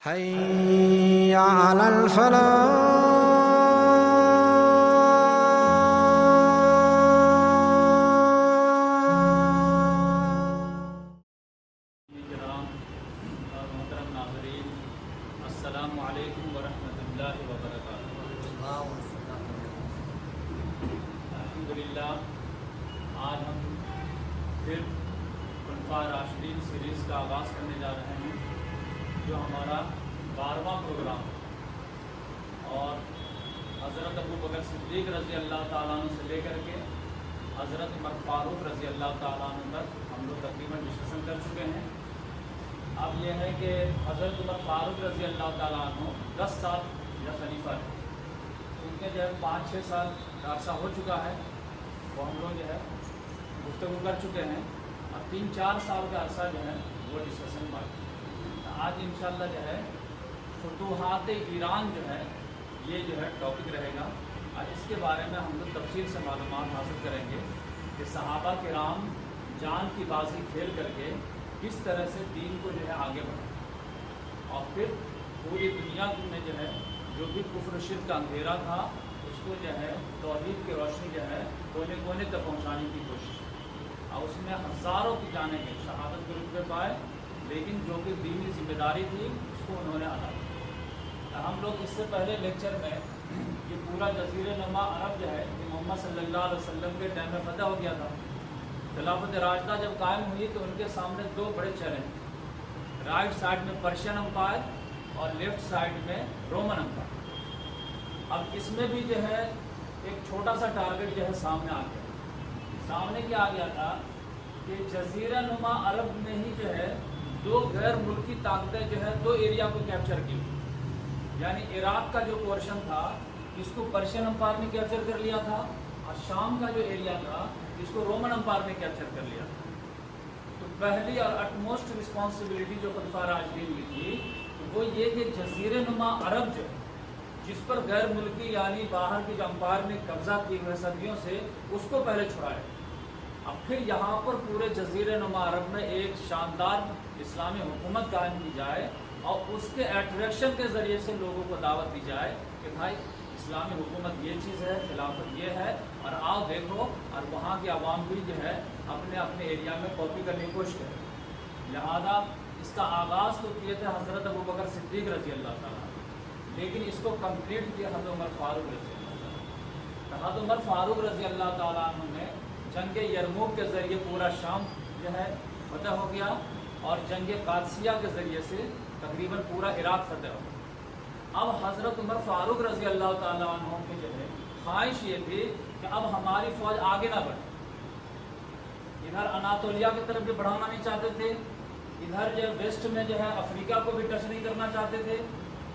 حي على الفلاح. محترم ناظرین، السلام علیکم ورحمۃ اللہ وبرکاتہ۔ الحمدللہ آج ہم پھر خلفاء راشدین سیریز کا آغاز کرنے جا رہے ہیں، جو ہمارا 12واں پروگرام ہے، اور حضرت ابو بکر صدیق رضی اللہ تعالیٰ عنہ سے لے کر کے حضرت عمر فاروق رضی اللہ تعالیٰ عنہ تک ہم لوگ تقریباً ڈسکشن کر چکے ہیں۔ اب یہ ہے کہ حضرت عمر فاروق رضی اللہ تعالیٰ عنہ 10 سال یا خلیفہ ہے، ان کے جو ہے 5-6 سال کا عرصہ ہو چکا ہے، وہ ہم لوگ جو ہے گفتگو کر چکے ہیں، اور 3-4 سال کا عرصہ جو ہے وہ ڈسکشن باقی ہے۔ آج انشاءاللہ جو ہے فتوحات ایران جو ہے یہ جو ہے ٹاپک رہے گا، اور اس کے بارے میں ہم لوگ تفصیل سے معلومات حاصل کریں گے کہ صحابہ کرام جان کی بازی کھیل کر کے کس طرح سے دین کو جو ہے آگے بڑھا، اور پھر پوری دنیا میں جو ہے جو بھی کفر و شرک کا اندھیرا تھا اس کو جو ہے توحید کی روشنی جو ہے کونے کونے تک پہنچانے کی کوشش کی، اور اس میں ہزاروں کی جانیں گے شہادت کے رتبے پائے، لیکن جو کہ دینی ذمہ داری تھی اس کو انہوں نے ادا کیا۔ ہم لوگ اس سے پہلے لیکچر میں یہ پورا جزیرہ نما عرب جو ہے کہ محمد صلی اللہ علیہ وسلم کے ٹائم میں فتح ہو گیا تھا۔ خلافت راشدہ جب قائم ہوئی تو ان کے سامنے 2 بڑے چیلنج، رائٹ سائڈ میں پرشین امپائر اور لیفٹ سائڈ میں رومن امپائر۔ اب اس میں بھی جو ہے ایک چھوٹا سا ٹارگٹ جو ہے سامنے آ گیا۔ سامنے کیا آ گیا تھا کہ جزیرہ نما عرب میں ہی جو ہے 2 غیر ملکی طاقتیں جو ہے 2 ایریا کو کیپچر کی، یعنی عراق کا جو پورشن تھا اس کو پرشین امپائر نے کیپچر کر لیا تھا، اور شام کا جو ایریا تھا اس کو رومن امپائر نے کیپچر کر لیا تھا۔ تو پہلی اور اٹموسٹ رسپانسبلٹی جو خلفاء راشدین کی تھی وہ یہ کہ جزیرہ نما عرب جو جس پر غیر ملکی یعنی باہر کے جو امپائر نے قبضہ کیے ہوئے صدیوں سے اس کو پہلے چھڑائے، اب پھر یہاں پر پورے جزیرہ نما عرب میں ایک شاندار اسلامی حکومت قائم کی جائے، اور اس کے اٹریکشن کے ذریعے سے لوگوں کو دعوت دی جائے کہ بھائی اسلامی حکومت یہ چیز ہے، خلافت یہ ہے، اور آؤ دیکھو، اور وہاں کی عوام بھی جو ہے اپنے اپنے ایریا میں کاپی کرنے کی کوشش کرے۔ لہذا اس کا آغاز تو کیے تھے حضرت ابو بکر صدیق رضی اللہ تعالیٰ، لیکن اس کو کمپلیٹ کیا حضرت عمر فاروق رضی اللہ تعالیٰ۔ حضرت عمر فاروق رضی اللہ تعالیٰ عنہ نے جنگ یرموک کے ذریعے پورا شام جو ہے فتح ہو گیا، اور جنگ قادسیہ کے ذریعے سے تقریباً پورا عراق فتح ہو گیا۔ اب حضرت عمر فاروق رضی اللہ تعالیٰ عنہ کی جو ہے خواہش یہ تھی کہ اب ہماری فوج آگے نہ بڑھے، ادھر اناطولیہ کی طرف بھی بڑھانا نہیں چاہتے تھے، ادھر جو ویسٹ میں جو ہے افریقہ کو بھی ٹچ نہیں کرنا چاہتے تھے،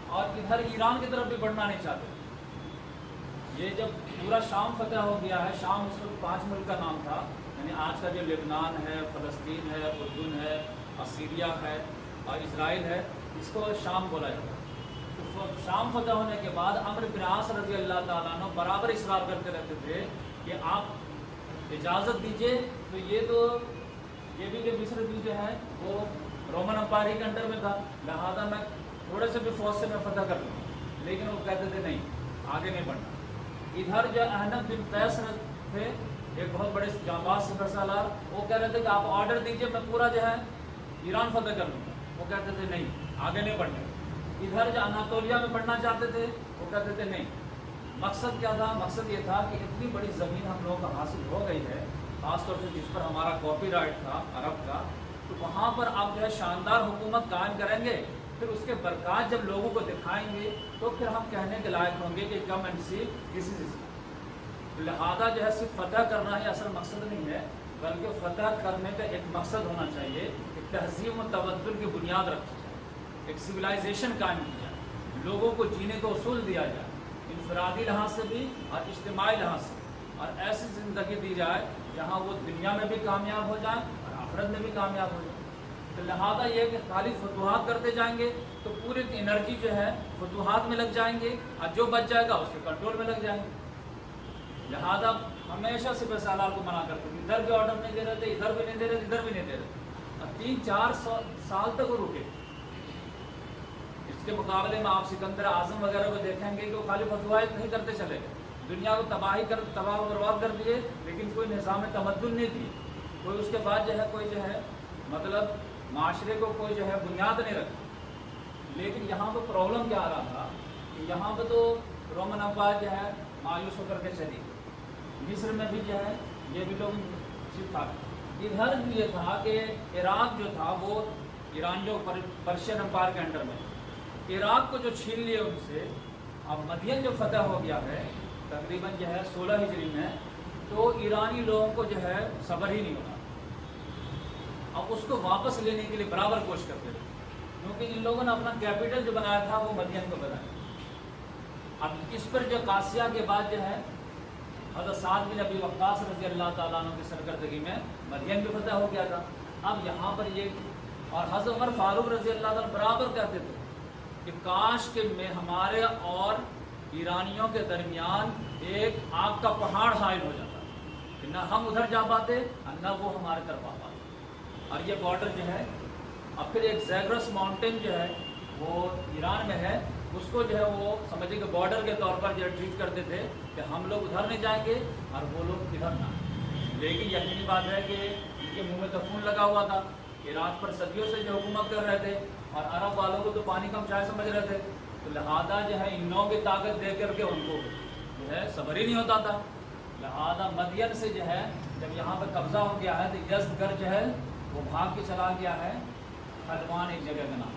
اور ادھر ایران کی طرف بھی بڑھنا نہیں چاہتے تھے۔ یہ جب پورا شام فتح ہو گیا ہے، شام اس وقت 5 ملک کا نام تھا، یعنی آج کا جو لبنان ہے، فلسطین ہے، اردن ہے، اور سیریا ہے، اور اسرائیل ہے، اس کو شام بولا جاتا ہے۔ تو شام فتح ہونے کے بعد عمرو بن عاص رضی اللہ تعالیٰ عنہ برابر اصرار کرتے رہتے تھے کہ آپ اجازت دیجئے، تو یہ بھی جو مصر بھی جو ہے وہ رومن امپائر ہی کے انڈر میں تھا، لہذا میں تھوڑے سے بھی فوج سے میں فتح کر لوں، لیکن وہ کہتے تھے نہیں، آگے نہیں بڑھنا۔ ادھر جو احنف بن قیس تھے، ایک بہت بڑے جانباز سپر سالار، وہ کہہ رہے تھے کہ آپ آرڈر دیجئے میں پورا جو ہے ایران فتح کر لوں گا، وہ کہتے تھے نہیں، آگے نہیں بڑھنا۔ ادھر جو اناطولیہ میں بڑھنا چاہتے تھے وہ کہتے تھے نہیں۔ مقصد کیا تھا؟ مقصد یہ تھا کہ اتنی بڑی زمین ہم لوگوں کو حاصل ہو گئی ہے، خاص طور سے جس پر ہمارا کاپی رائٹ تھا عرب کا، تو وہاں پر آپ جو ہے شاندار حکومت قائم کریں گے، پھر اس کے برکات جب لوگوں کو دکھائیں گے تو پھر ہم کہنے کے لائق ہوں گے کہ کم اینڈ سی دس از اسلام۔ لہذا جو ہے صرف فتح کرنا ہی اصل مقصد نہیں ہے، بلکہ فتح کرنے کا ایک مقصد ہونا چاہیے کہ تہذیب و تبدل کی بنیاد رکھی جائے، ایک سویلائزیشن قائم کی جائے، لوگوں کو جینے کا اصول دیا جائے، انفرادی لحاظ سے بھی اور اجتماعی لحاظ سے، اور ایسی زندگی دی جائے جہاں وہ دنیا میں بھی کامیاب ہو جائیں اور آخرت میں بھی کامیاب ہو جائیں۔ تو لہٰذا یہ کہ خالی فتوحات کرتے جائیں گے تو پوری انرجی جو ہے فتوحات میں لگ جائیں گے، اور جو بچ جائے گا اس کے کنٹرول میں لگ جائیں گے۔ لہذا ہمیشہ سپہ سالار کو منع کرتے تھے، ادھر بھی آرڈر نہیں دے رہے تھے، ادھر بھی نہیں دے رہے تھے، ادھر بھی نہیں دے رہے تھے، اور 3-4 سال تک وہ رکے۔ اس اس کے مقابلے میں آپ سکندر اعظم وغیرہ کو دیکھیں گے کہ وہ خالی فتوائے نہیں کرتے چلے گئے، دنیا کو تباہ و برباد کر دیے، لیکن کوئی نظام تمدن نہیں دی، کوئی اس کے بعد جو ہے کوئی جو ہے مطلب معاشرے کو کوئی جو ہے بنیاد نہیں رکھی۔ لیکن یہاں پہ پرابلم کیا آ رہا تھا کہ یہاں پہ تو رومن امپائر جو ہے مایوس ہو کر کے چلی، مصر میں بھی جو ہے یہ بھی لوگ ٹھیک ٹھاک، ادھر بھی یہ تھا کہ عراق جو تھا وہ ایران جو پرشین امپائر کے انڈر میں، عراق کو جو چھین لیے ان سے، اب مدین جو فتح ہو گیا ہے تقریباً جو ہے 16 ہجری میں، تو ایرانی لوگوں کو جو ہے صبر ہی نہیں ہوتا، اب اس کو واپس لینے کے لیے برابر کوشش کرتے تھے، کیونکہ ان لوگوں نے اپنا کیپٹل جو بنایا تھا وہ مدین کو بنایا۔ اب اس پر جو قاسیہ کے بعد جو ہے حضرت سعد بن ابی وقاص رضی اللہ تعالیٰ عنہ کی سرکردگی میں مدین بھی فتح ہو گیا تھا۔ اب یہاں پر یہ اور حضرت عمر فاروق رضی اللہ تعالیٰ برابر کہتے تھے کہ کاش کہ میں ہمارے اور ایرانیوں کے درمیان ایک آگ کا پہاڑ حائل ہو جاتا کہ نہ ہم ادھر جا پاتے اور نہ وہ ہمارے طرف آ پاتے، اور یہ بارڈر جو ہے اب پھر ایک زیگرس ماؤنٹین جو ہے وہ ایران میں ہے، اس کو جو ہے وہ سمجھے کہ بارڈر کے طور پر جو ٹریٹ کرتے تھے کہ ہم لوگ ادھر نہیں جائیں گے اور وہ لوگ ادھر نہ، لیکن یقینی بات ہے کہ ان کے منہ میں تو خون لگا ہوا تھا، عراق پر صدیوں سے جو حکومت کر رہے تھے اور عرب والوں کو تو پانی کم چائے سمجھ رہے تھے، تو لہذا جو ہے ان لوگوں کی طاقت دے کر کے ان کو جو ہے صبر ہی نہیں ہوتا تھا، لہذا مدین سے جو ہے جب یہاں پہ قبضہ ہو گیا ہے تو یزدگرد جو ہے وہ بھاگ کے چلا گیا ہے حلوان ایک جگہ کا نام،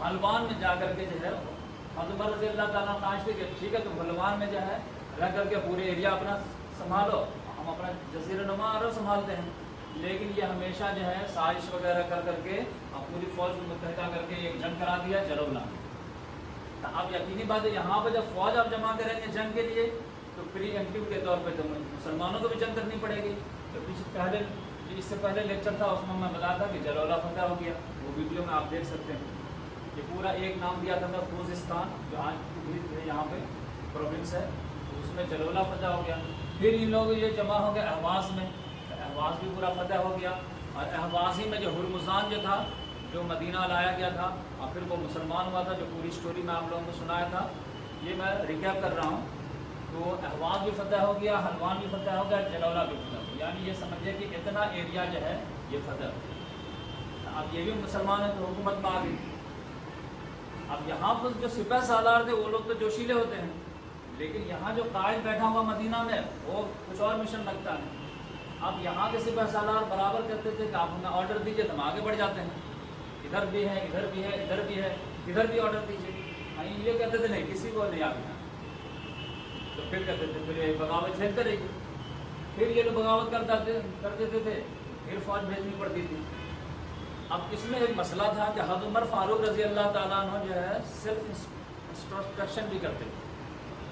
حلوان میں جا کر کے جو ہے حضرت عمر رضی اللہ تعالیٰ خواہش تھی کہ ٹھیک ہے تم حلوان میں جو ہے رہ کر کے پورے ایریا اپنا سنبھالو، ہم اپنا جزیرہ نما عرب سنبھالتے ہیں، لیکن یہ ہمیشہ جو ہے سازش وغیرہ کر کر کے اب پوری فوج کو متحدہ کر کے ایک جنگ کرا دیا جلولا۔ اب یقینی بات ہے یہاں پہ جب فوج آپ جمع کریں گے جنگ کے لیے تو پری ایمپٹیو کے طور پہ تو مسلمانوں کو بھی جنگ کرنی پڑے گی، تو پہلے اس سے پہلے لیکچر تھا اس میں بتایا تھا کہ جلولا فتح ہو گیا، وہ ویڈیو میں آپ دیکھ سکتے ہیں، یہ پورا ایک نام دیا تھا خوزستان جو آج یہاں پہ پروونس ہے، اس میں جلولا فتح ہو گیا، پھر ان لوگ یہ جمع ہو گئے اہواز میں، اہواز بھی پورا فتح ہو گیا، اور اہواز ہی میں جو ہرمزان جو تھا جو مدینہ لایا گیا تھا اور پھر وہ مسلمان ہوا تھا، جو پوری سٹوری میں آپ لوگوں کو سنایا تھا، یہ میں ریکیپ کر رہا ہوں، تو اہواز بھی فتح ہو گیا، حلوان بھی فتح ہو گیا، جلولا بھی فتح ہو گیا، یعنی یہ سمجھے کہ اتنا ایریا جو ہے یہ فتح ہو گیا۔ اب یہ بھی مسلمان ہیں تو حکومت میں آ گئی، اب یہاں پر جو سپہ سالار تھے وہ لوگ تو جوشیلے ہوتے ہیں، لیکن یہاں جو قائد بیٹھا ہوا مدینہ میں وہ کچھ اور مشن رکھتا ہے۔ اب یہاں کے سپہ سالار برابر کہتے تھے کہ آپ ہمیں آرڈر دیجیے تو ہم آگے بڑھ جاتے ہیں، ادھر بھی ہے ادھر بھی ہے ادھر بھی ہے ادھر بھی آرڈر دیجیے، یہ کہتے تھے نہیں کسی کو نہیں آگے، تو پھر کہتے تھے پھر یہ بغاوت جھیلتے رہیے، پھر یہ لوگ بغاوت کر دیتے تھے، پھر فوج بھیجنی پڑتی تھی۔ اب اس میں ایک مسئلہ تھا کہ حضرت عمر فاروق رضی اللہ تعالیٰ عنہ جو ہے صرف انسٹرکشن بھی کرتے تھے،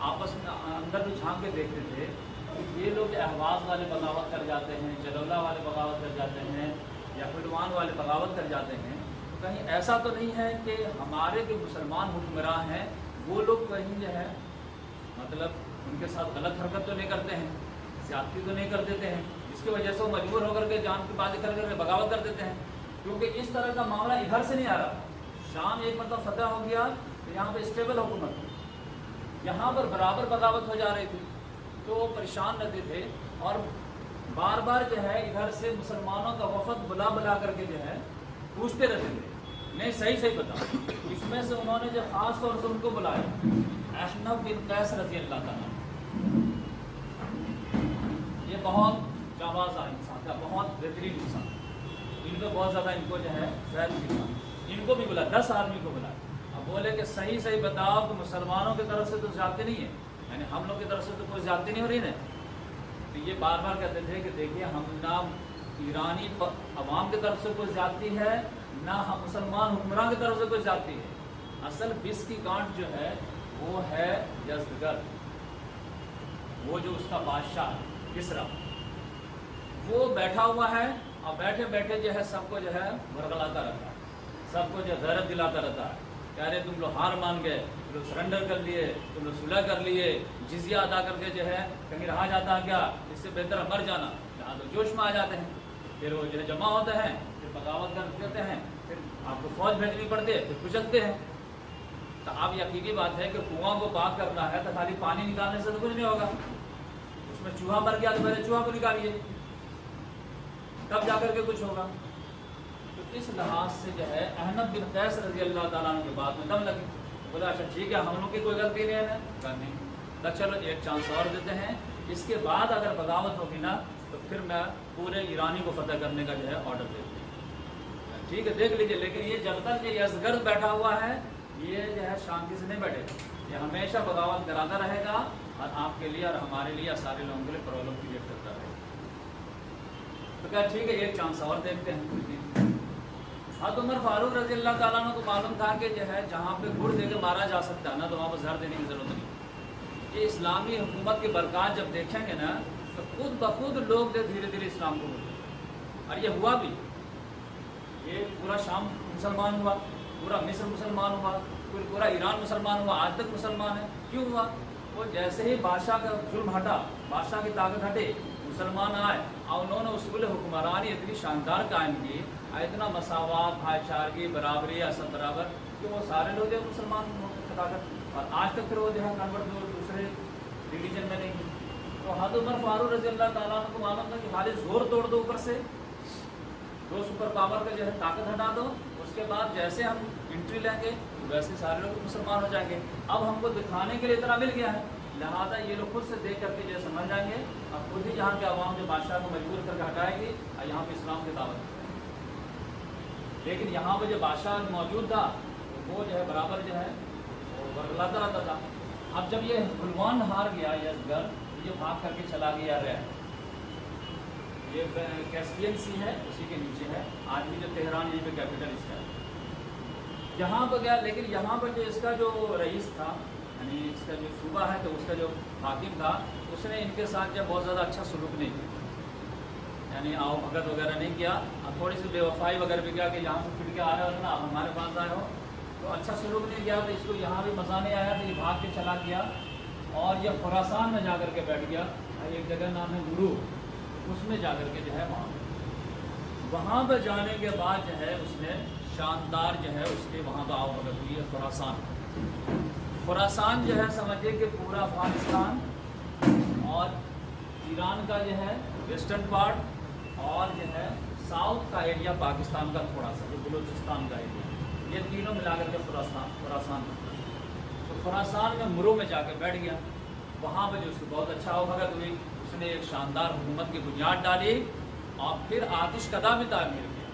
آپس میں اندر بھی جھانک کے دیکھتے تھے کہ یہ لوگ اہواز والے بغاوت کر جاتے ہیں، جلولہ والے بغاوت کر جاتے ہیں یا حلوان والے بغاوت کر جاتے ہیں، کہیں ایسا تو نہیں ہے کہ ہمارے جو مسلمان حکمراں ہیں وہ لوگ کہیں جو ہے مطلب ان کے ساتھ غلط حرکت تو نہیں کرتے ہیں، زیادتی تو نہیں کر دیتے ہیں، جس کی وجہ سے وہ مجبور ہو کر کے جان کی بازی کر کے بغاوت کر دیتے ہیں، کیونکہ اس طرح کا معاملہ ادھر سے نہیں آ رہا۔ شام ایک مطلب فتح ہو گیا تو یہاں پہ اسٹیبل حکومت تھی، یہاں پر برابر بغاوت ہو جا رہی تھی، تو وہ پریشان رہتے تھے اور بار بار جو ہے ادھر سے مسلمانوں کا وفد بلا کر کے جو ہے پوچھتے رہتے تھے نہیں صحیح بتاؤ۔ اس میں سے انہوں نے جو خاص طور سے ان کو بلایا احنف بن قیس رضی اللہ تعالیٰ، یہ بہت جانباز انسان تھا، بہت بہترین انسان، ان کو بہت زیادہ ان کو جو ہے فیض ملا، ان کو بھی بلا 10 آدمی کو بلا، اب بولے کہ صحیح بتاؤ کہ مسلمانوں کی طرف سے تو زیادتی نہیں ہے، یعنی ہم لوگ کی طرف سے تو کوئی زیادتی نہیں ہو رہی نا، تو یہ بار بار کہتے تھے کہ دیکھیے ہم نہ ایرانی عوام کی طرف سے کوئی زیادتی ہے نہ ہم مسلمان حکمراں کی طرف سے کوئی زیادتی ہے، اصل بس کی گانٹ جو ہے وہ ہے یزدگرد، وہ جو اس کا بادشاہ ہے کسریٰ، وہ بیٹھا ہوا ہے اور بیٹھے بیٹھے جو ہے سب کو جو ہے ورغلاتا رہتا ہے، سب کو جو غیرت دلاتا رہتا ہے کہ ارے تم لوگ ہار مان گئے، تم لوگ سرنڈر کر لیے، تم لوگ صلح کر لیے، جزیہ ادا کر کے جو ہے کہیں رہا جاتا ہے کیا، اس سے بہتر ہے مر جانا، یہاں تو جوش میں آ جاتے ہیں، پھر وہ جو ہے جمع ہوتے ہیں، پھر بغاوت کرتے ہیں، پھر آپ کو فوج بھیجنی پڑتی ہے پھر کچلتے ہیں. تو اب یقینی بات ہے کہ کنواں کو پاک کرنا ہے تو خالی پانی نکالنے سے تو کچھ نہیں ہوگا. اس میں چوہا مر گیا تو پہلے چوہا کو نکالیے تب جا کر کے کچھ ہوگا. تو اس لحاظ سے جو ہے احنف بن قیس رضی اللہ تعالیٰ عنہ کے بعد میں دم لگی. بولا اچھا ٹھیک ہے ہم لوگ کی کوئی غلطی نہیں ہے نا, نہیں تو چلو ایک چانس اور دیتے ہیں. اس کے بعد اگر بغاوت ہوگی نا تو پھر میں پورے ایرانی کو فتح کرنے کا جو ہے آرڈر دے دوں. ٹھیک ہے دیکھ لیجیے, لیکن یہ جب تک یہ یزگرد بیٹھا ہوا ہے یہ جو ہے شانتی سے نہیں بیٹھے گا. یہ ہمیشہ بغاوت کراتا رہے گا اور آپ کے لیے اور ہمارے لیے سارے لوگوں کے لیے پرابلم کریٹ کرتا رہے گا. تو کہا ٹھیک ہے ایک چانس اور دیکھتے ہیں. حضرت عمر فاروق رضی اللہ تعالیٰ عنہ کو معلوم تھا کہ جو ہے جہاں پہ گڑ دے کے مارا جا سکتا ہے نا تو وہاں پر زہر دینے کی ضرورت نہیں. یہ اسلامی حکومت کے برکات جب دیکھیں گے نا تو خود بخود لوگ دھیرے دھیرے اسلام کو بولتے ہیں. اور یہ ہوا بھی. یہ پورا شام مسلمان ہوا, پورا مصر مسلمان ہوا, پورا ایران مسلمان ہوا, آج تک مسلمان ہے. کیوں ہوا؟ وہ جیسے ہی بادشاہ کا ظلم ہٹا, بادشاہ کی طاقت ہٹے, مسلمان آئے اور انہوں نے اصول حکمرانی اتنی شاندار قائم کی, اتنا مساوات, بھائی چارگی, برابری, سب برابر, کہ وہ سارے لوگ جو مسلمان طاقت. اور آج تک پھر وہ جو ہے کنورٹ دوسرے ریلیجن میں نہیں. تو حضرت عمر فاروق رضی اللہ تعالیٰ عنہ کو معلوم تھا کہ خالی زور توڑ دو اوپر سے, دو سپر پاور کا جو ہے طاقت ہٹا دو, اس کے بعد جیسے ہم انٹری لیں گے ویسے سارے لوگ مسلمان ہو جائیں گے. اب ہم کو دکھانے کے لیے اتنا مل گیا ہے, لہٰذا یہ لوگ خود سے دیکھ کر کے جو سمجھ جائیں گے. اب خود ہی جہاں کے عوام جو بادشاہ کو مجبور کر کے ہٹائے گی اور یہاں پہ اسلام کی دعوت. لیکن یہاں پہ جو بادشاہ موجود تھا وہ جو ہے برابر جو ہے وہ برگلاتا رہتا تھا. اب جب یہ بلوان ہار گیا یزگر, یہ بھاگ کر کے چلا گیا رہ, یہ کیسپین سی ہے اسی کے نیچے ہے, آج بھی جو تہران یہیں پہ کیپٹل اس کا ہے, یہاں پہ گیا. لیکن یہاں پر جو اس کا جو رئیس تھا, یعنی اس کا جو صوبہ ہے تو اس کا جو حاکم تھا, اس نے ان کے ساتھ جو بہت زیادہ اچھا سلوک نہیں کیا, یعنی آؤ بھگت وغیرہ نہیں کیا. اب تھوڑی سی بے وفائی وغیرہ بھی کیا کہ یہاں سے پھر کے آ رہے ہو نا, آپ ہمارے پاس آئے ہو, تو اچھا سلوک نہیں کیا. تو اس کو یہاں بھی مزہ نہیں آیا تو یہ بھاگ کے چلا گیا اور یہ خراسان میں جا کر کے بیٹھ گیا. ایک جگہ نام ہے گرو, اس میں جا کر کے جو ہے وہاں پہ جانے کے بعد جو ہے اس نے شاندار جو ہے اس کے وہاں پہ آؤ بھگت ہوئی ہے. خراسان جو ہے سمجھے کہ پورا افغانستان اور ایران کا جو ہے ویسٹرن پارٹ اور جو ہے ساؤتھ کا ایریا پاکستان کا تھوڑا سا جو بلوچستان کا ایریا, یہ تینوں ملا کر کے خراسان. تو خراسان میں مرو میں جا کے بیٹھ گیا. وہاں پہ جو اس کو بہت اچھا آؤ بھگت ہوئی, اس نے ایک شاندار حکومت کی بنیاد ڈالی اور پھر آتش کدا بھی تعمیر کیا.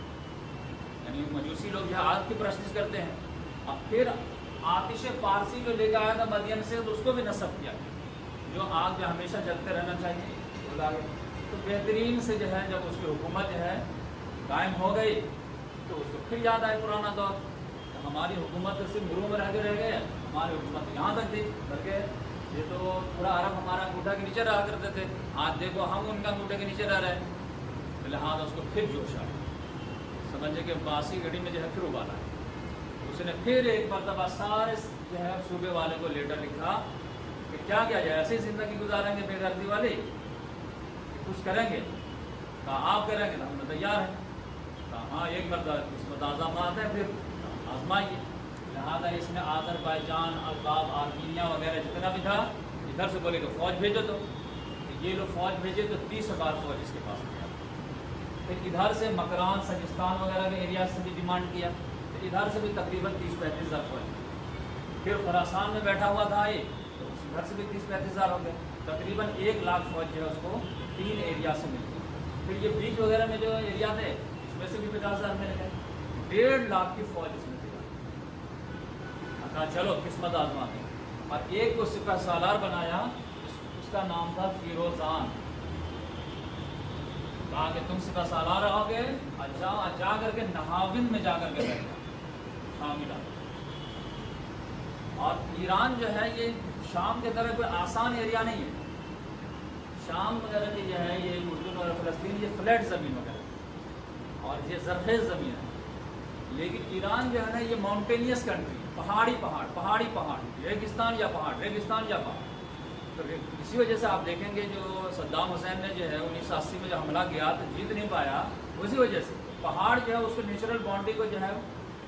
یعنی مجوسی لوگ جو آگ کی پرستش کرتے ہیں, اب پھر آتش پارسی جو لے کے آیا تھا مدین سے تو اس کو بھی نصب کیا, جو آگ جو ہمیشہ جلتے رہنا چاہیے وہ لا گئے. تو بہترین سے جو ہے جب اس کی حکومت جو ہے قائم ہو گئی تو اس کو پھر یاد آئے پرانا دور, ہماری حکومت صرف گروہ میں رہ گئے, ہماری حکومت یہاں تک تھی, بلکہ یہ تو پورا عرب ہمارا انگوٹھا کے نیچے رہا کرتے تھے, آج دیکھو ہم ان کا انگوٹھے کے نیچے رہ رہے ہیں. لہٰذا اس کو پھر جوش آیا, سمجھے کہ باسی گھڑی میں جو ہے پھر ابالا ہے. اس نے پھر ایک مرتبہ سارے جو ہے صوبے والے کو لیٹر لکھا کہ کیا کیا جائے, ایسی زندگی گزاریں گے بے غرضی والی, کچھ کریں گے, کہا آپ کریں گے تو ہم تیار ہیں. کہا ہاں ایک مرتبہ قسمت آزمات ہے پھر آزمائیے. لہٰذا اس نے آذربائیجان, الباب, آرمینیا وغیرہ جتنا بھی تھا ادھر سے بولے کہ فوج بھیجو. تو یہ لوگ فوج بھیجے تو 30,000 فوج اس کے پاس گیا. پھر ادھر سے مکران, سجستان وغیرہ کے ایریا سے بھی ڈیمانڈ کیا, پھر ادھر سے بھی تقریباً 30-35,000 فوج. پھر خراسان میں بیٹھا ہوا تھا یہ, تو ادھر سے بھی 30-35,000 ہو گئے. تقریباً 1 لاکھ فوج جو ہے اس کو 3 ایریا سے ملتی. پھر یہ بیچ وغیرہ میں جو ایریا تھے اس میں سے بھی 50,000 مل گئے. 1.5 لاکھ کی فوج اس میں تھی. کہا چلو قسمت آزماتے ہیں. اور ایک کو سپہ سالار بنایا, اس کا نام تھا فیروزان. کہا کہ تم سپہ سالار رہو گے اور جا کر کے نہاون میں جا کر کے بیٹھ جاؤ, شام علاقہ. اور ایران جو ہے یہ شام کی طرح کوئی آسان ایریا نہیں ہے. شام وغیرہ کی جو ہے یہ اردن اور فلسطین یہ فلیٹ زمین وغیرہ اور یہ زرخیز زمین ہے. لیکن ایران جو ہے نا یہ ماؤنٹینیس کنٹری, پہاڑی پہاڑ, ریگستان یا پہاڑ. تو اسی وجہ سے آپ دیکھیں گے جو صدام حسین نے جو ہے 1980 میں جو حملہ کیا تو جیت نہیں پایا, اسی وجہ سے پہاڑ جو ہے اس کو نیچرل باؤنڈری کو جو ہے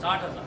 60,000।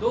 2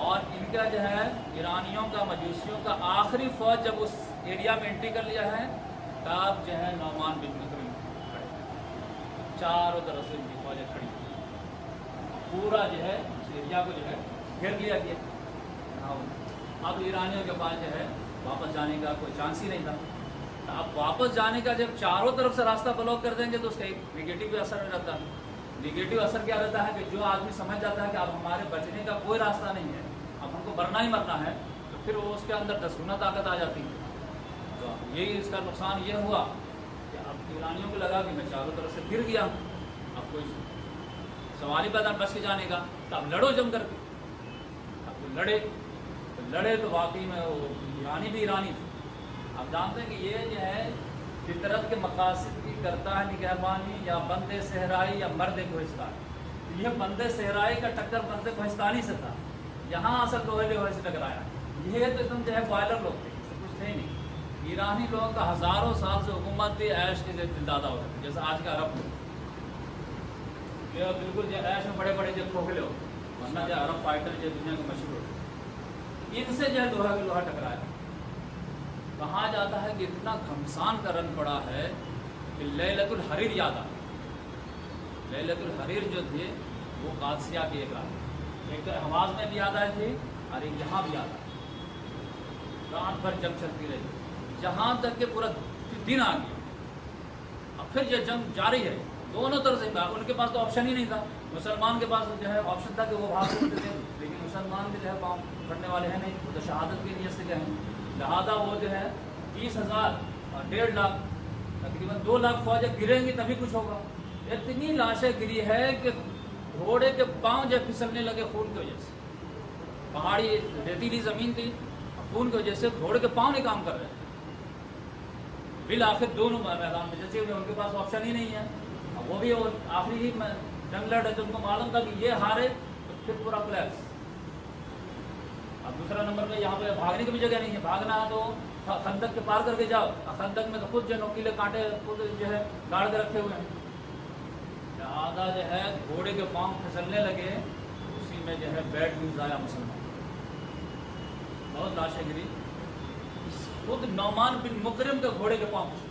اور ان کا جو ہے ایرانیوں کا مجوسیوں کا آخری فوج جب اس ایریا میں انٹری کر لیا ہے تب جو ہے نعمان بن مکرم کھڑے، چاروں طرف سے ان کی فوجیں کھڑی، پورا جو ہے اس ایریا کو جو ہے گھیر لیا گیا۔ اب ایرانیوں کے پاس جو ہے واپس جانے کا کوئی چانس ہی نہیں تھا۔ اب واپس جانے کا جب چاروں طرف سے راستہ بلاک کر دیں گے تو اس کا ایک نگیٹو اثر رہتا ہے۔ نگیٹو اثر کیا رہتا ہے کہ جو آدمی سمجھ جاتا ہے کہ اب ہمارے بچنے کا کوئی راستہ نہیں ہے، اب ہم کو مرنا ہی مرنا ہے، تو پھر وہ اس کے اندر 10 گنا طاقت آ جاتی ہے۔ تو یہی اس کا نقصان یہ ہوا کہ اب ایرانیوں کو لگا کہ میں چاروں طرف سے گر گیا، اب کوئی سوال ہی پیدا بچ کے جانے کا، تو اب لڑو جم کر کے۔ اب وہ لڑے تو واقعی میں وہ ایرانی بھی ایرانی تھے۔ آپ جانتے ہیں کہ یہ جو ہے فطرت کے مقاصد کی کرتا ہے نگہبانی، یا بند صحرائی یا مرد کوہستان۔ یہ بند صحرائی کا ٹکر بند کوہستانی سے تھا، یہاں اصل لوہے سے ٹکرایا۔ یہ تو تم جو ہے بوائلر لوگ تھے، سب کچھ تھے ہی نہیں۔ ایرانی لوگوں کا ہزاروں سال سے حکومت تھی، عیش کے دلدادہ ہوتے تھے، جیسے آج کا عرب لوگ، یہ بالکل جو عیش میں بڑے بڑے جو کھوکھلے ہوتے، ورنہ جو عرب فائٹر جو دنیا کے مشہور ہوتے، ان سے جو ہے لوہا ٹکرایا۔ کہا جاتا ہے کہ اتنا گھمسان کا رنگ پڑا ہے کہ لیلۃ الحریر یاد آ گئی۔ لیلۃ الحریر جو تھے وہ قادسیہ کی ایک رات، ایک تو حواز میں بھی یاد آئی تھی اور ایک یہاں بھی یاد آئی، رات بھر جنگ چلتی رہی جہاں تک کہ پورا دن آ گیا۔ اب پھر یہ جنگ جاری ہے، دونوں طرف سے، ان کے پاس تو آپشن ہی نہیں تھا۔ مسلمان کے پاس جو ہے آپشن تھا کہ وہ بھاگ سکتے تھے، لیکن مسلمان بھی جو ہے پاؤں پڑنے والے ہیں نہیں، وہ تو شہادت کی نیت سے گئے ہیں، لہٰذا وہ جو ہے 30,000 اور 1.5 لاکھ، تقریباً 2 لاکھ فوجیں گریں گی تبھی کچھ ہوگا۔ اتنی لاشیں گری ہے کہ گھوڑے کے پاؤں جو پھسلنے لگے خون کی وجہ سے، پہاڑی ریتیلی زمین تھی، خون کی وجہ سے گھوڑے کے پاؤں نہیں کام کر رہے، بالآخر دونوں میدان میں جیسے ان کے پاس آپشن ہی نہیں ہے، وہ بھی آخری ہی جنگ لڑ رہے تھے، ان کو معلوم تھا کہ یہ ہارے تو پھر پورا کلیپس۔ اب دوسرا نمبر پہ یہاں پہ بھاگنے کی بھی جگہ نہیں ہے، بھاگنا ہے تو خندق کے پار کر کے جاؤ، خندق میں تو خود جو نوکیلے کانٹے خود جو ہے گاڑ کے رکھے ہوئے ہیں، لہٰذا جو ہے گھوڑے کے پاؤں پھسلنے لگے، اسی میں جو ہے بیڈ نیوز آیا مسلمان، بہت لاشیں گری، خود نعمان بن مکرم کے گھوڑے کے پاؤں پھسلے،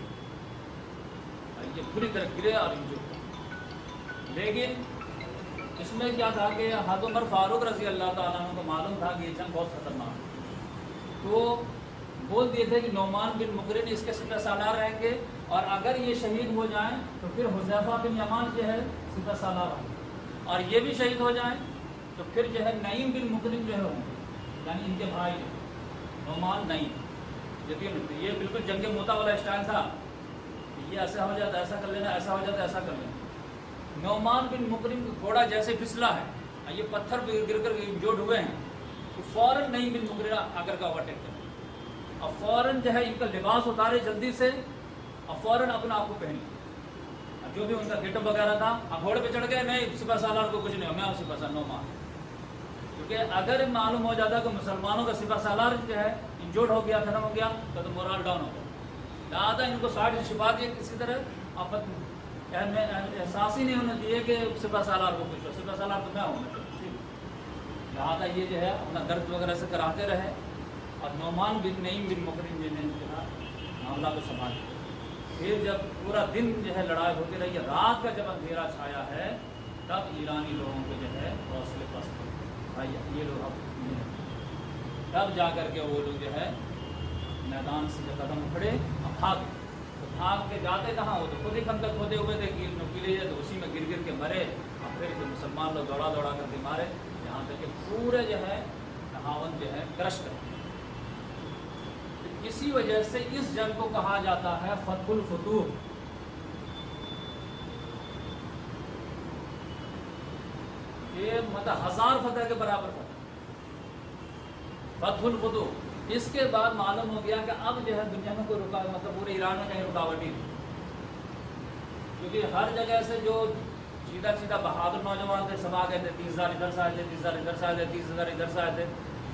یہ پوری طرح گرے اور انجر۔ لیکن اس میں کیا تھا کہ حضرت عمر فاروق رضی اللہ تعالیٰ عنہ کو معلوم تھا کہ یہ جنگ بہت خطرناک ہے، تو بول دیے تھے کہ نعمان بن مکرم اس کے سپہ سالار رہیں گے، اور اگر یہ شہید ہو جائیں تو پھر حذیفہ بن یمان جو ہے سپہ سالار ہوں گے، اور یہ بھی شہید ہو جائیں تو پھر جو ہے نعیم بن مکرم جو ہے ہوں گے، یعنی ان کے بھائی جو نعمان نعیم، یہ بالکل جنگ موتا والا اسٹائل تھا، یہ ایسا ہو جاتا ایسا کر لینا، ایسا ہو جاتا ایسا کر لینا۔ نعمان بن مکرم کا گھوڑا جیسے پھسلا ہے، یہ پتھر گر کر انجورڈ ہوئے ہیں، تو فوراً نعیم بن مکرم آ کر کے اوورٹیک کرے، اور فوراً جو ہے ان کا لباس اتارے جلدی سے، اور فوراً اپنا آپ کو پہن لیا، جو بھی ان کا گیٹ اپ وغیرہ تھا، اب گھوڑے پہ چڑھ گئے، نہیں سپہ سالار کو کچھ نہیں ہو، میں سپہ سالار نعمان، کیونکہ اگر معلوم ہو جاتا کہ مسلمانوں کا سپہ سالار جو ہے انجورڈ ہو گیا، ختم ہو گیا، تو مورال ڈاؤن ہو گیا، لہٰذا ان کو 60 چھپا دیے، کسی طرح احساس ہی نہیں ہونے دیے کہ سپہ سالار کو کچھ ہو، سپہ سالار تو میں ہوں، لہٰذا یہ جو ہے اپنا درد وغیرہ سے کراتے رہے، اور نعمان بن نعیم بن مکرم نے معاملہ کو سنبھالا۔ پھر جب پورا دن جو ہے لڑائی ہوتی رہی ہے، رات کا جب اندھیرا چھایا ہے، تب ایرانی لوگوں کو جو ہے حوصلے پست بھائی یہ لوگ اب تب جا کر کے وہ لوگ جو ہے میدان سے جو قدم اکھڑے اور بھاگ کے جاتے کہاں، وہ تو خود ہی خندق کھودے ہوئے تھے، نوکیلے تو اسی میں گر کے مرے، اور پھر جو مسلمان لوگ دوڑا کر کے مارے، یہاں تک کہ پورے جو ہے نہاون جو ہے کرش کر۔ اسی وجہ سے اس جنگ کو کہا جاتا ہے فتح الفتوح، یہ مطلب 1000 فتح کے برابر فتح الفتوح۔ اس کے بعد معلوم ہو گیا کہ اب جو ہے دنیا میں کوئی مطلب پورے ایران میں کہیں رکاوٹ ہی نہیں، کیونکہ ہر جگہ سے جو سیدھا بہادر نوجوان تھے سب آ گئے تھے، 30,000 ادھر سے آئے تھے، 30,000 ادھر سے آئے تھے، 30,000 ادھر سے آئے تھے،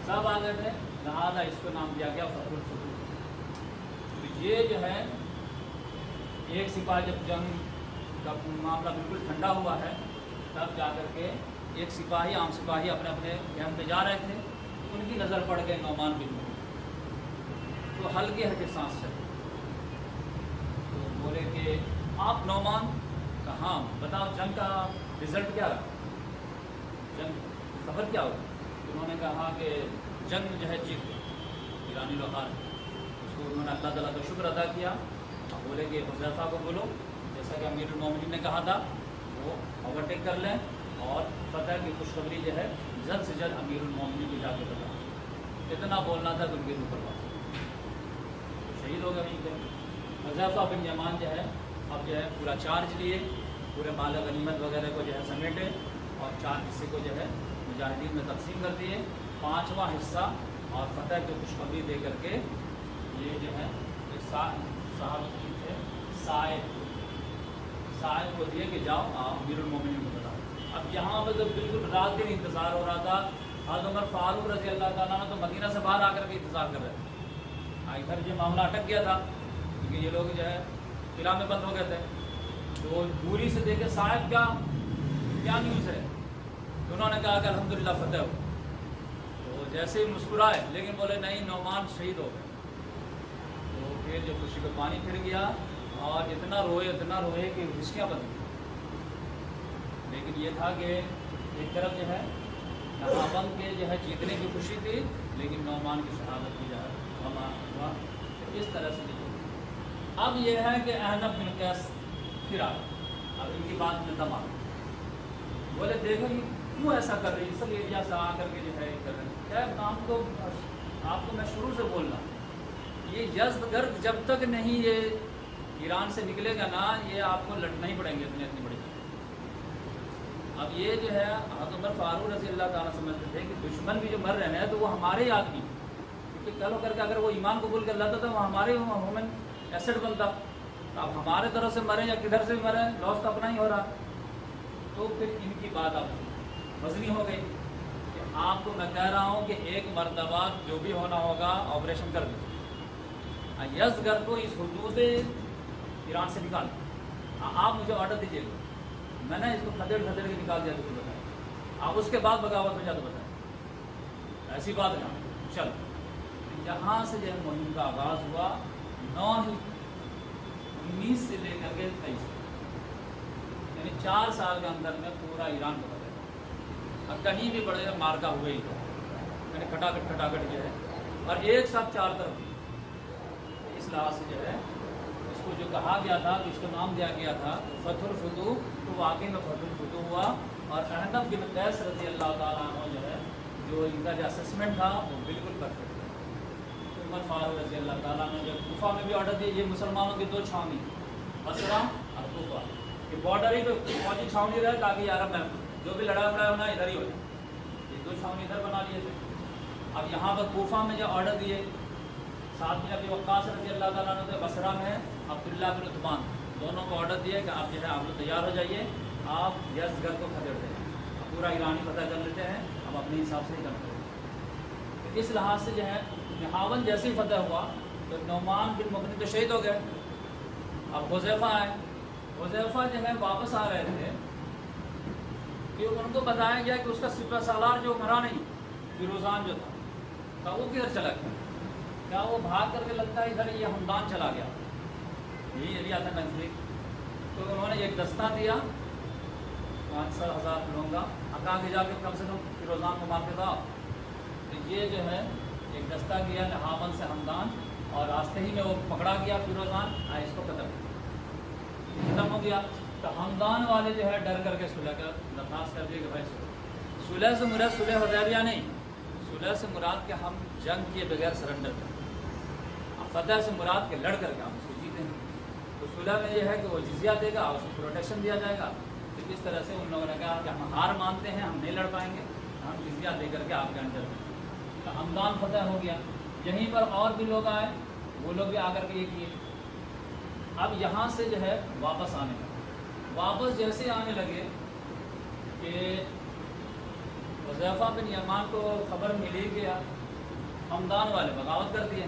سب آ گئے تھے، لہٰذا اس کو نام دیا گیا فتح الفتوح۔ یہ جو ہے ایک سپاہی جب جنگ کا معاملہ بالکل ٹھنڈا ہوا ہے، تب جا کر کے ایک سپاہی عام سپاہی اپنے کیمپ پہ جا رہے تھے، ان کی نظر پڑ گئی نعمان بن مقرن، تو ہلکے ہلکے سانس چلے، تو بولے کہ آپ نعمان کہاں، بتاؤ جنگ کا رزلٹ کیا رہا، جنگ خبر کیا ہو؟ انہوں نے کہا کہ جنگ جو ہے جیت گئی ایرانی لوگ ہار گئے۔ اس کو انہوں نے اللہ تعالیٰ کا شکر ادا کیا، اب بولے کہ حذیفہ کو بولو جیسا کہ امیر المومنین نے کہا تھا وہ اوورٹیک کر لیں اور فتح کی خوشخبری جو ہے جلد سے جلد امیر المومنین کو جا کے بتا، اتنا بولنا تھا کہ ان کے اوپر بات شہید ہو گئے وہیں پہ۔ حذیفہ بن یمان جو ہے اب جو ہے پورا چارج لیے، پورے مال غنیمت وغیرہ کو جو ہے سمیٹے اور 4 حصے کو جو ہے مجاہدین میں تقسیم کر دیے، 5واں حصہ اور فتح کی خوشخبری دے کر کے یہ جو ہے ایک صاحب تھے صاحب کو دیے کہ جاؤ امیر المومنین کو بتاؤ۔ اب یہاں پہ تو بالکل رات دن انتظار ہو رہا تھا، حضرت عمر فاروق رضی اللہ تعالیٰ عنہ تو مدینہ سے باہر آ کر کے انتظار کر رہے تھے، ادھر یہ معاملہ اٹک گیا تھا کیونکہ یہ لوگ جو ہے قلعہ میں بند ہو گئے تھے، تو دوری سے دیکھے صاحب کیا نیوز ہے، تو انہوں نے کہا کہ الحمدللہ فتح ہو، تو جیسے ہی مسکرائے لیکن بولے نہیں نعمان شہید ہو گئے، تو پھر جو خوشی کو پانی پھر گیا اور اتنا روئے کہ ہچکیاں بن گئی۔ لیکن یہ تھا کہ ایک طرف جو ہے نہاوند کے جو ہے جیتنے کی خوشی تھی، لیکن نعمان کی شہادت کی جو ہے ہوا، اس طرح سے اب یہ ہے کہ احنف بن قیس پھر آ گئے، اب ان کی بات میں دم آ گئی، بولے دیکھو یہ کیوں ایسا کر رہی ہے، سب ایریا سے آ کر کے جو ہے کر رہے ہیں، کیا آپ کو میں شروع سے بول رہا ہوں، یہ یزد گرد جب تک نہیں یہ ایران سے نکلے گا نا، یہ آپ کو لڑنا ہی پڑیں گے اتنی بڑی۔ اب یہ جو ہے حضرت عمر فاروق رضی اللہ تعالیٰ سمجھتے تھے کہ دشمن بھی جو مر رہے ہیں تو وہ ہمارے ہی آدمی، کیونکہ کل ہو کر کے اگر وہ ایمان قبول کر لیتا تو وہ ہمارے ہیومن ایسٹ بنتا، اب ہمارے طرف سے مرے یا کدھر سے مرے لاس تو اپنا ہی ہو رہا۔ تو پھر ان کی بات اب وزنی ہو گئی کہ آپ کو میں کہہ رہا ہوں کہ ایک مرتبہ جو بھی ہونا ہوگا آپریشن کر دیں، یزدگرد کو اس حدود ایران سے نکال، آپ مجھے آرڈر دیجیے گا، میں نے اس کو کھدڑ کے نکال دیا تو بتائیں، آپ اس کے بعد بغاوت میں جا تو بتائیں، ایسی بات ہے چل۔ یہاں سے جو مہم کا آغاز ہوا 19 سے لے کر کے 23، یعنی 4 سال کے اندر میں پورا ایران کو بدلا، اب کہیں بھی بڑے مارکا ہوئے ہی تو یعنی کھٹاکٹ جو ہے، اور ایک ساتھ 4 طرف، اس لحاظ سے جو ہے اس کو جو کہا گیا تھا اس کو نام دیا گیا تھا فتح الفتوح، تو واقعی میں فتح الفتوح ہوا، اور احنف بن قیس رضی اللہ تعالیٰ عنہ جو ہے جو ان کا جو اسسمنٹ تھا وہ بالکل پرفیکٹ تھا۔ عمر فاروق رضی اللہ تعالیٰ نے جب کوفہ میں بھی آرڈر دیے، یہ مسلمانوں کی 2 چھاؤنی بصرہ اور کوفہ، کہ بارڈر ہی پہ فوجی چھاؤنی رہے تاکہ یار محفوظ جو بھی لڑائی وڑائی ہونا ادھر ہی ہو جائے، یہ 2 چھاؤنی ادھر بنا لیے تھے۔ اب یہاں پر کوفہ میں جو آرڈر دیے، ساتھ میں ابی وقاص رضی اللہ تعالیٰ عنہ، بصرہ میں عبداللہ بن عثمان، دونوں کو آرڈر دیا کہ آپ جو ہے آپ لوگ تیار ہو جائیے، آپ یزدگرد کو کھدیڑ دیں، اب پورا ایرانی فتح کر لیتے ہیں، اب اپنے حساب سے ہی کرتے ہیں۔ تو اس لحاظ سے جو ہے نہاوند جیسے ہی فتح ہوا تو نعمان بن مقرن تو شہید ہو گئے، اب حذیفہ آئے، حذیفہ جو ہے واپس آ رہے تھے کہ ان کو بتایا گیا کہ اس کا سپہ سالار جو مرا نہیں، فیروزان جو تھا وہ کدھر چلا گیا، کیا وہ بھاگ کر کے لگتا ہے ادھر یہ ہمدان چلا گیا، یہی ایریا تھا نزدیک، تو انہوں نے ایک دستہ دیا 500 ہزار لوگوں کا، کہا کہ جا کے کم سے کم فیروزان کو مار کے تھا، تو یہ جو ہے ایک دستہ گیا نہاوند سے ہمدان، اور راستے ہی میں وہ پکڑا گیا فیروزان، اس کو ختم ہو گیا۔ تو ہمدان والے جو ہے ڈر کر کے صلح کا درخواست کر دیے کہ بھائی صلح سے مراد صلح حدیبیہ نہیں، صلح سے مراد کہ ہم جنگ کیے بغیر سرنڈر کریں، فتح سے مراد کہ لڑ کر کے ہم اس کو جیتے ہیں، تو صلح میں یہ ہے کہ وہ جزیہ دے گا اور اس کو پروٹیکشن دیا جائے گا۔ تو اس طرح سے ان لوگوں نے کہا کہ ہم ہار مانتے ہیں، ہم نہیں لڑ پائیں گے، ہم جزیہ دے کر کے آپ کے انڈر میں، تو ہمدان فتح ہو گیا۔ یہیں پر اور بھی لوگ آئے، وہ لوگ بھی آ کر کے یہ کیے۔ اب یہاں سے جو ہے واپس آنے لگے، واپس جیسے آنے لگے کہ حذیفہ بن یمان کو خبر ملی کہ ہمدان والے بغاوت کر دیے،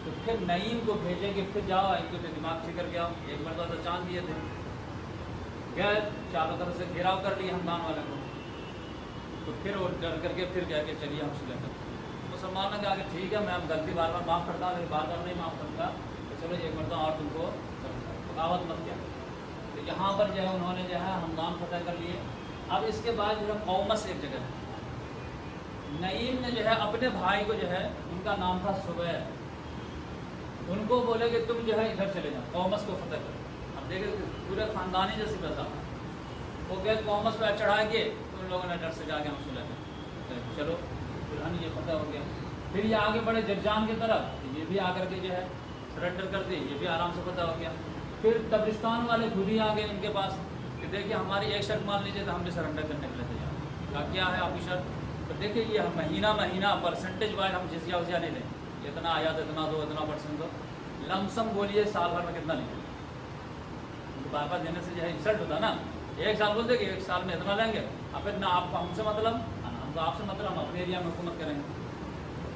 تو پھر نعیم کو بھیجے کہ پھر جاؤ ان کو تو دماغ ٹھیک کر کے آؤ، ایک مرتبہ تو چاند دیے تھے، گئے چاروں طرف سے گھیراؤ کر لیے ہمدان والے کو، تو پھر وہ ڈر کر کے پھر کہہ کے چلیے ہم صلح کرتے ہیں۔ مسلمان نے کہا کہ ٹھیک ہے، میں اب غلطی بار بار معاف کرتا ہوں لیکن بار بار نہیں معاف کرتا، تو چلو ایک مرتبہ اور تم کو بغاوت مت کیا۔ تو یہاں پر جو ہے انہوں نے جو ہے ہمدان فتح کر لیے۔ اب اس کے بعد جو ہے قومس ایک جگہ ہے، نعیم نے جو ہے اپنے بھائی کو جو ہے، ان کا نام تھا سبیر، ان کو بولے کہ تم جو ہے ادھر چلے جاؤ، قومس کو فتح کرو۔ اب دیکھیں پورے خاندانی جیسی بتا وہ گئے قومس پہ چڑھا کے، تو ان لوگوں نے ڈر سے جا کے ہم صلح کر چلو پھر یہ فتح ہو گیا۔ پھر یہ آگے بڑھے جرجان کی طرف، یہ بھی آ کر کے جو ہے سرنڈر کر دی، یہ بھی آرام سے فتح ہو گیا۔ پھر تبرستان والے خود ہی آ گئے ان کے پاس کہ دیکھیے ہماری ایک شرط مان لیجیے تو ہم بھی سرنڈر کرنے کے لیے تیار۔ کہا کیا ہے آپ کی شرط؟ تو دیکھیے یہ مہینہ مہینہ پرسنٹیج وائز ہم جزیہ وزیہ نہیں لیں، اتنا آیا تو اتنا دو، اتنا پرسنٹ دو، لمسم بولیے سال بھر میں کتنا لیں گے، بار بار دینے سے جو ہے انسلٹ ہوتا نا، ایک سال بولتے کہ ایک سال میں اتنا لیں گے، اب اتنا آپ کو ہم سے مطلب، ہم تو آپ سے مطلب، ہم اپنے ایریا میں حکومت کریں گے۔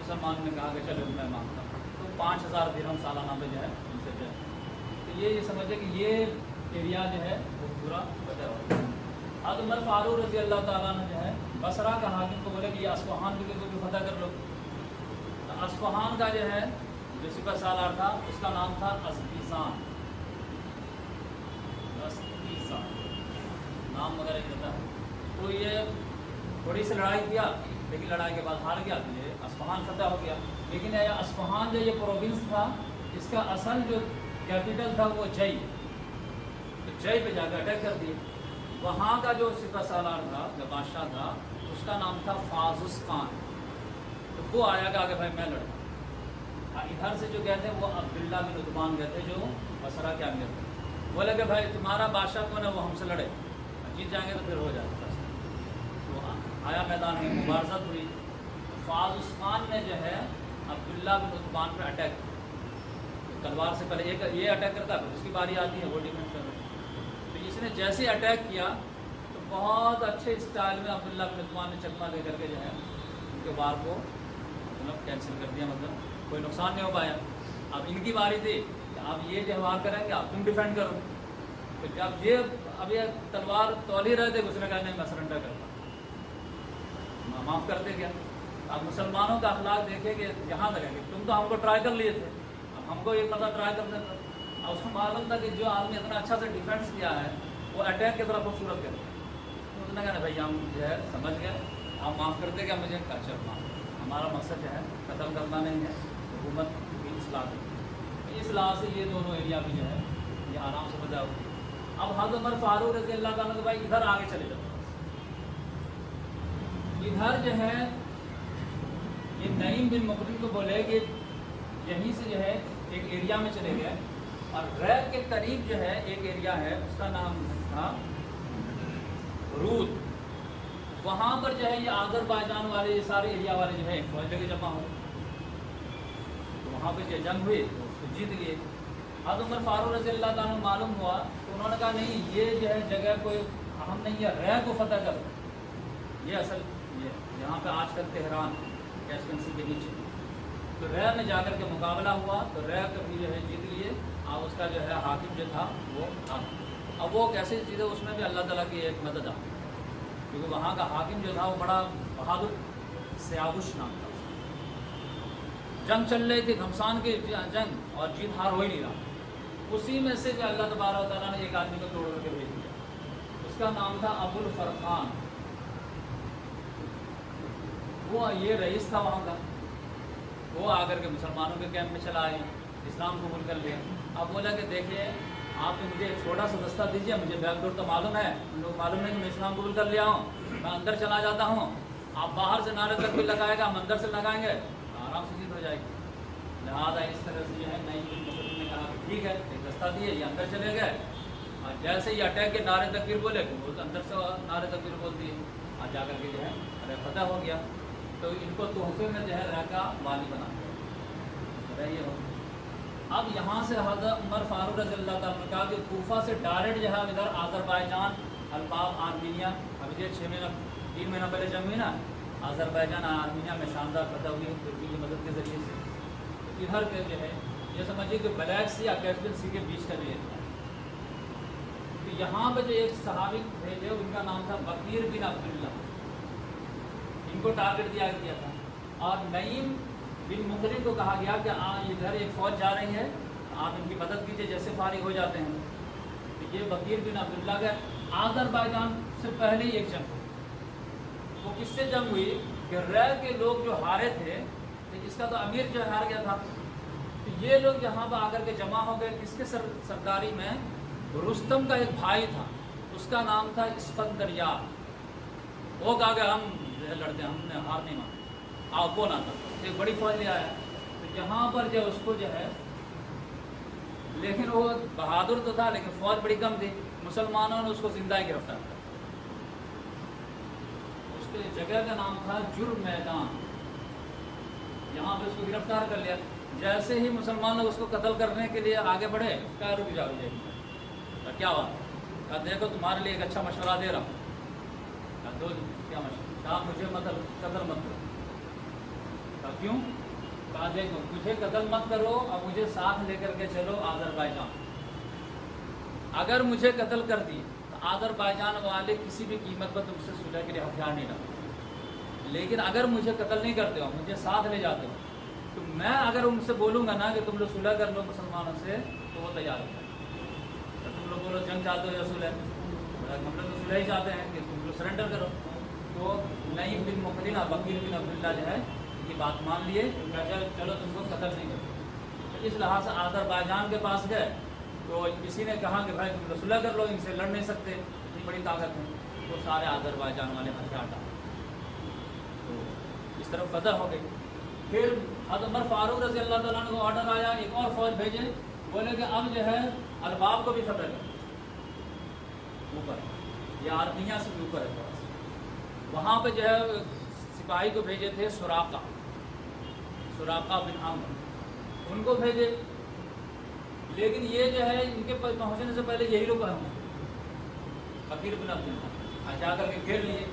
مسلمان نے کہا کہ چلو میں مانگتا ہوں، تو 5000 درہم سالانہ پہ جو ہے ان سے جو ہے، تو یہ سمجھے کہ یہ ایریا جو ہے وہ پورا فتح ہو گیا۔ حضرت عمر فاروق رضی اللہ تعالیٰ نے جو ہے بصرہ کا حاکم کو بولے کہ یہ اصفہان کو بھی فتح کر لو۔ تو اصفہان کا جو ہے جو سپہ سالار تھا اس کا نام تھا اسپیسان، نام وغیرہ یہ تھا۔ تو یہ تھوڑی سی لڑائی کیا، لیکن لڑائی کے بعد ہار گیا، تو یہ اصفہان فتح ہو گیا۔ لیکن یہ اصفہان جو یہ پروونس تھا، اس کا اصل جو کیپٹل تھا وہ جئی، تو جئی پہ جا کے اٹیک کر دیے۔ وہاں کا جو سپہ سالار تھا، جو بادشاہ تھا، اس کا نام تھا فازس خان، تو وہ آیا کہ آگے بھائی میں لڑوں۔ ادھر سے جو گئے تھے وہ عبداللہ بن عثمان گئے تھے جو بصرہ کے امیر تھے، بولے کہ بھائی تمہارا بادشاہ کون ہے، وہ ہم سے لڑے، جیت جائیں گے تو پھر ہو جائے گا۔ تو آیا میدان میں مبارزت ہوئی، فازس خان نے جو ہے عبداللہ بن عثمان پہ اٹیک، تلوار سے پہلے ایک یہ اٹیک کرتا ہے، پھر اس کی باری آتی ہے، وہ ڈیفینڈ کر رہے ہیں۔ تو اس نے جیسے اٹیک کیا تو بہت اچھے اسٹائل میں عبداللہ بن عثمان نے چکما دے کر کے جو ہے ان کے وار کو مطلب کینسل کر دیا، مطلب کوئی نقصان نہیں ہو پایا۔ اب ان کی باری تھی کہ آپ یہ جو وار کریں گے، آپ تم ڈیفینڈ کرو۔ تو جب یہ تلوار تول ہی رہے تھے، اس نے کہا نہیں میں سرنڈر کرتا، معاف کرتے کیا۔ اب مسلمانوں کا اخلاق دیکھیں کہ یہاں تک ہے کہ تم تو ہم کو ٹرائی کر لیے تھے، اب ہم کو ایک مرتبہ ٹرائی کرتے تھے، اب اس کو معلوم تھا کہ جو آدمی اتنا اچھا سے ڈیفینس کیا ہے وہ اٹیک کی طرح خوبصورت کرتے ہیں۔ تو اس نے کہا بھائی ہم جو ہے سمجھ گئے، آپ معاف کرتے کیا مجھے؟ کلچر معاف، ہمارا مقصد جو ہے قتل کرنا نہیں ہے، حکومت کی اصلاح کرنا۔ اس لحاظ سے یہ دونوں ایریا بھی جو ہے یہ آرام سے بدلا ہوتی ہے۔ اب حضرت عمر فاروق رضی اللہ تعالیٰ بھائی ادھر آگے چلے جاؤ، ادھر جو ہے یہ نعیم بن مقرن کو بولے کہ یہیں سے جو ہے ایک ایریا میں چلے گئے، اور ریب کے قریب جو ہے ایک ایریا ہے اس کا نام تھا رود، وہاں پر جو ہے یہ آذربائیجان والے یہ سارے ایریا والے جو ہے فوج لے کے جمع ہوئے، تو وہاں پہ جو جنگ ہوئی تو اس کو جیت گئے۔ حضرت عمر فاروق رضی اللہ تعالیٰ معلوم ہوا تو انہوں نے کہا نہیں یہ جو ہے جگہ کوئی اہم نہیں ہے، ریب کو فتح کر، یہ اصل یہ یہاں پہ آج کل تہران کیسپین سی کے نیچے، تو ریب میں جا کر کے مقابلہ ہوا تو ریب کبھی جو ہے جیت لیے، اور اس کا جو ہے حاکم جو تھا وہ تھا۔ اب وہ کیسے چیزیں اس میں بھی اللہ تعالیٰ کی ایک مدد آتی، کیونکہ وہاں کا حاکم جو تھا وہ بڑا بہادر سیاوش نام تھا، جنگ چل رہی تھی گھمسان کی جنگ اور جیت ہار ہو ہی نہیں رہا، اسی میں سے جو اللہ تبارک و تعالیٰ نے ایک آدمی کو توڑ کر کے بھیج دیا، اس کا نام تھا ابو الفرقان، وہ یہ رئیس تھا وہاں کا، وہ آ کر کے مسلمانوں کے کیمپ میں چلا آئے، اسلام قبول کر لیا۔ اب بولا کہ دیکھیے آپ تو مجھے ایک چھوٹا سا دستہ دیجیے، مجھے بیک ڈور تو معلوم ہے، ان لوگ معلوم نہیں کہ میں اسلام قبول کر لیا ہوں، میں اندر چلا جاتا ہوں، آپ باہر سے نعرے تک بھی لگائے گا، ہم اندر سے لگائیں گے، آرام سے جیت ہو جائے گی۔ لہٰذا اس طرح سے جو ہے نعیم بن مقرن نے کہا کہ ٹھیک ہے، ایک دستہ دیے، یہ اندر چلے گئے، اور جیسے ہی اٹیک کے نعرے تکبیر بولے وہ اندر سے نعرے تکبیر بول دیے، اور جا کر کے جو ہے ارے فتح ہو گیا۔ تو ان کو تحفے میں جو ہے رہ کا والی بنا دیا۔ اب یہاں سے حضرت عمر فاروق رضی اللہ تعالیٰ نے کہا کہ کوفہ سے ڈائریکٹ جو ہے ادھر آذربائیجان الباب آرمینیا، ابھی یہ 3 مہینہ پہلے جنگ ہوئی نا، آذربائیجان آرمینیا میں شاندار فتح ہوئی ترکی کی مدد کے ذریعے سے۔ ادھر کے جو ہے یہ سمجھیے کہ بلیک سی یا کیسپین سی کے بیچ کا بھی ایریا ہے۔ تو یہاں پہ جو ایک صحابی بھیجے ان کا نام تھا بکیر بن عبداللہ، ان کو ٹارگٹ دیا گیا تھا. اور نعیم بن مقرن کو کہا گیا کہ ادھر ایک فوج جا رہی ہے, آپ ان کی مدد کیجیے جیسے فارغ ہو جاتے ہیں. تو یہ بکیر بن عبداللہ کا آذربائیجان سے پہلے ہی ایک جنگ. وہ کس سے جنگ ہوئی کہ رے کے لوگ جو ہارے تھے, اس کا تو امیر جو ہار گیا تھا, تو یہ لوگ یہاں پر آ کر کے جمع ہو گئے. کس کے سرداری میں؟ رستم کا ایک بھائی تھا, اس کا نام تھا اسفندریار. وہ کہا کہ ہم لڑتے ہیں, ہم نے ہار نہیں مانا, آؤ کون آتا, ایک بڑی فوج لے آیا. تو یہاں پر جو اس کو جو ہے, لیکن وہ بہادر تو تھا لیکن فوج بڑی کم تھی. مسلمانوں نے اس کو زندہ ہی گرفتار کیا. اس کے جگہ کا نام تھا جرم میدان. یہاں پہ اس کو گرفتار کر لیا. جیسے ہی مسلمان لوگ اس کو قتل کرنے کے لیے آگے بڑھے, کہا رک جاؤ, کیا ہوا؟ کہا دیکھو تمہارے لیے ایک اچھا مشورہ دے رہا ہوں. کہا دو کیا مشورہ؟ کہا مجھے قتل مت کرو. کہا کیوں؟ کہا دیکھو مجھے قتل مت کرو اور مجھے ساتھ لے کر کے چلو آذربائیجان. اگر مجھے قتل کر دی تو آذربائیجان والے کسی بھی قیمت پر تم سے صلح کے لیے ہتھیار نہیں ڈالتے. لیکن اگر مجھے قتل نہیں کرتے ہو, مجھے ساتھ لے جاتے ہو, تو میں اگر ان سے بولوں گا نا کہ تم لوگ صلح کر لو مسلمانوں سے, تو وہ تیار ہو جائے. تم لوگ بولو جنگ چاہتے ہو یا صلح؟ ہم لوگ تو صلح ہی چاہتے ہیں کہ تم لوگ سرنڈر کرو. تو نعیم بن مقرن اور بکیر بن عبداللہ جو ہے ان کی بات مان لیے, چلو تم کو قتل نہیں کرو. تو اس لحاظ سے آذربائیجان کے پاس گئے, تو کسی نے کہا کہ بھائی تم لوگ صلح کر لو, ان سے لڑ نہیں سکتے, اتنی بڑی طاقت ہے. تو سارے آذربائیجان والے ہتھیار ڈالے. تو اس طرف فتح ہو گئی. پھر حضرت عمر فاروق رضی اللہ تعالیٰ عنہ کو آرڈر آیا, ایک اور فوج بھیجے, بولے کہ اب جو ہے الباب کو بھی فتح کرو. اوپر یہ آرمینیا سے بھی اوپر ہے تھوڑا سا. وہاں پہ جو ہے سپاہی کو بھیجے تھے سراقہ بن عامر, ان کو بھیجے. لیکن یہ جو ہے ان کے پہنچنے سے پہلے یہی لوگ ہوں بکیر بن عبداللہ جا کر کے گھیر لیے.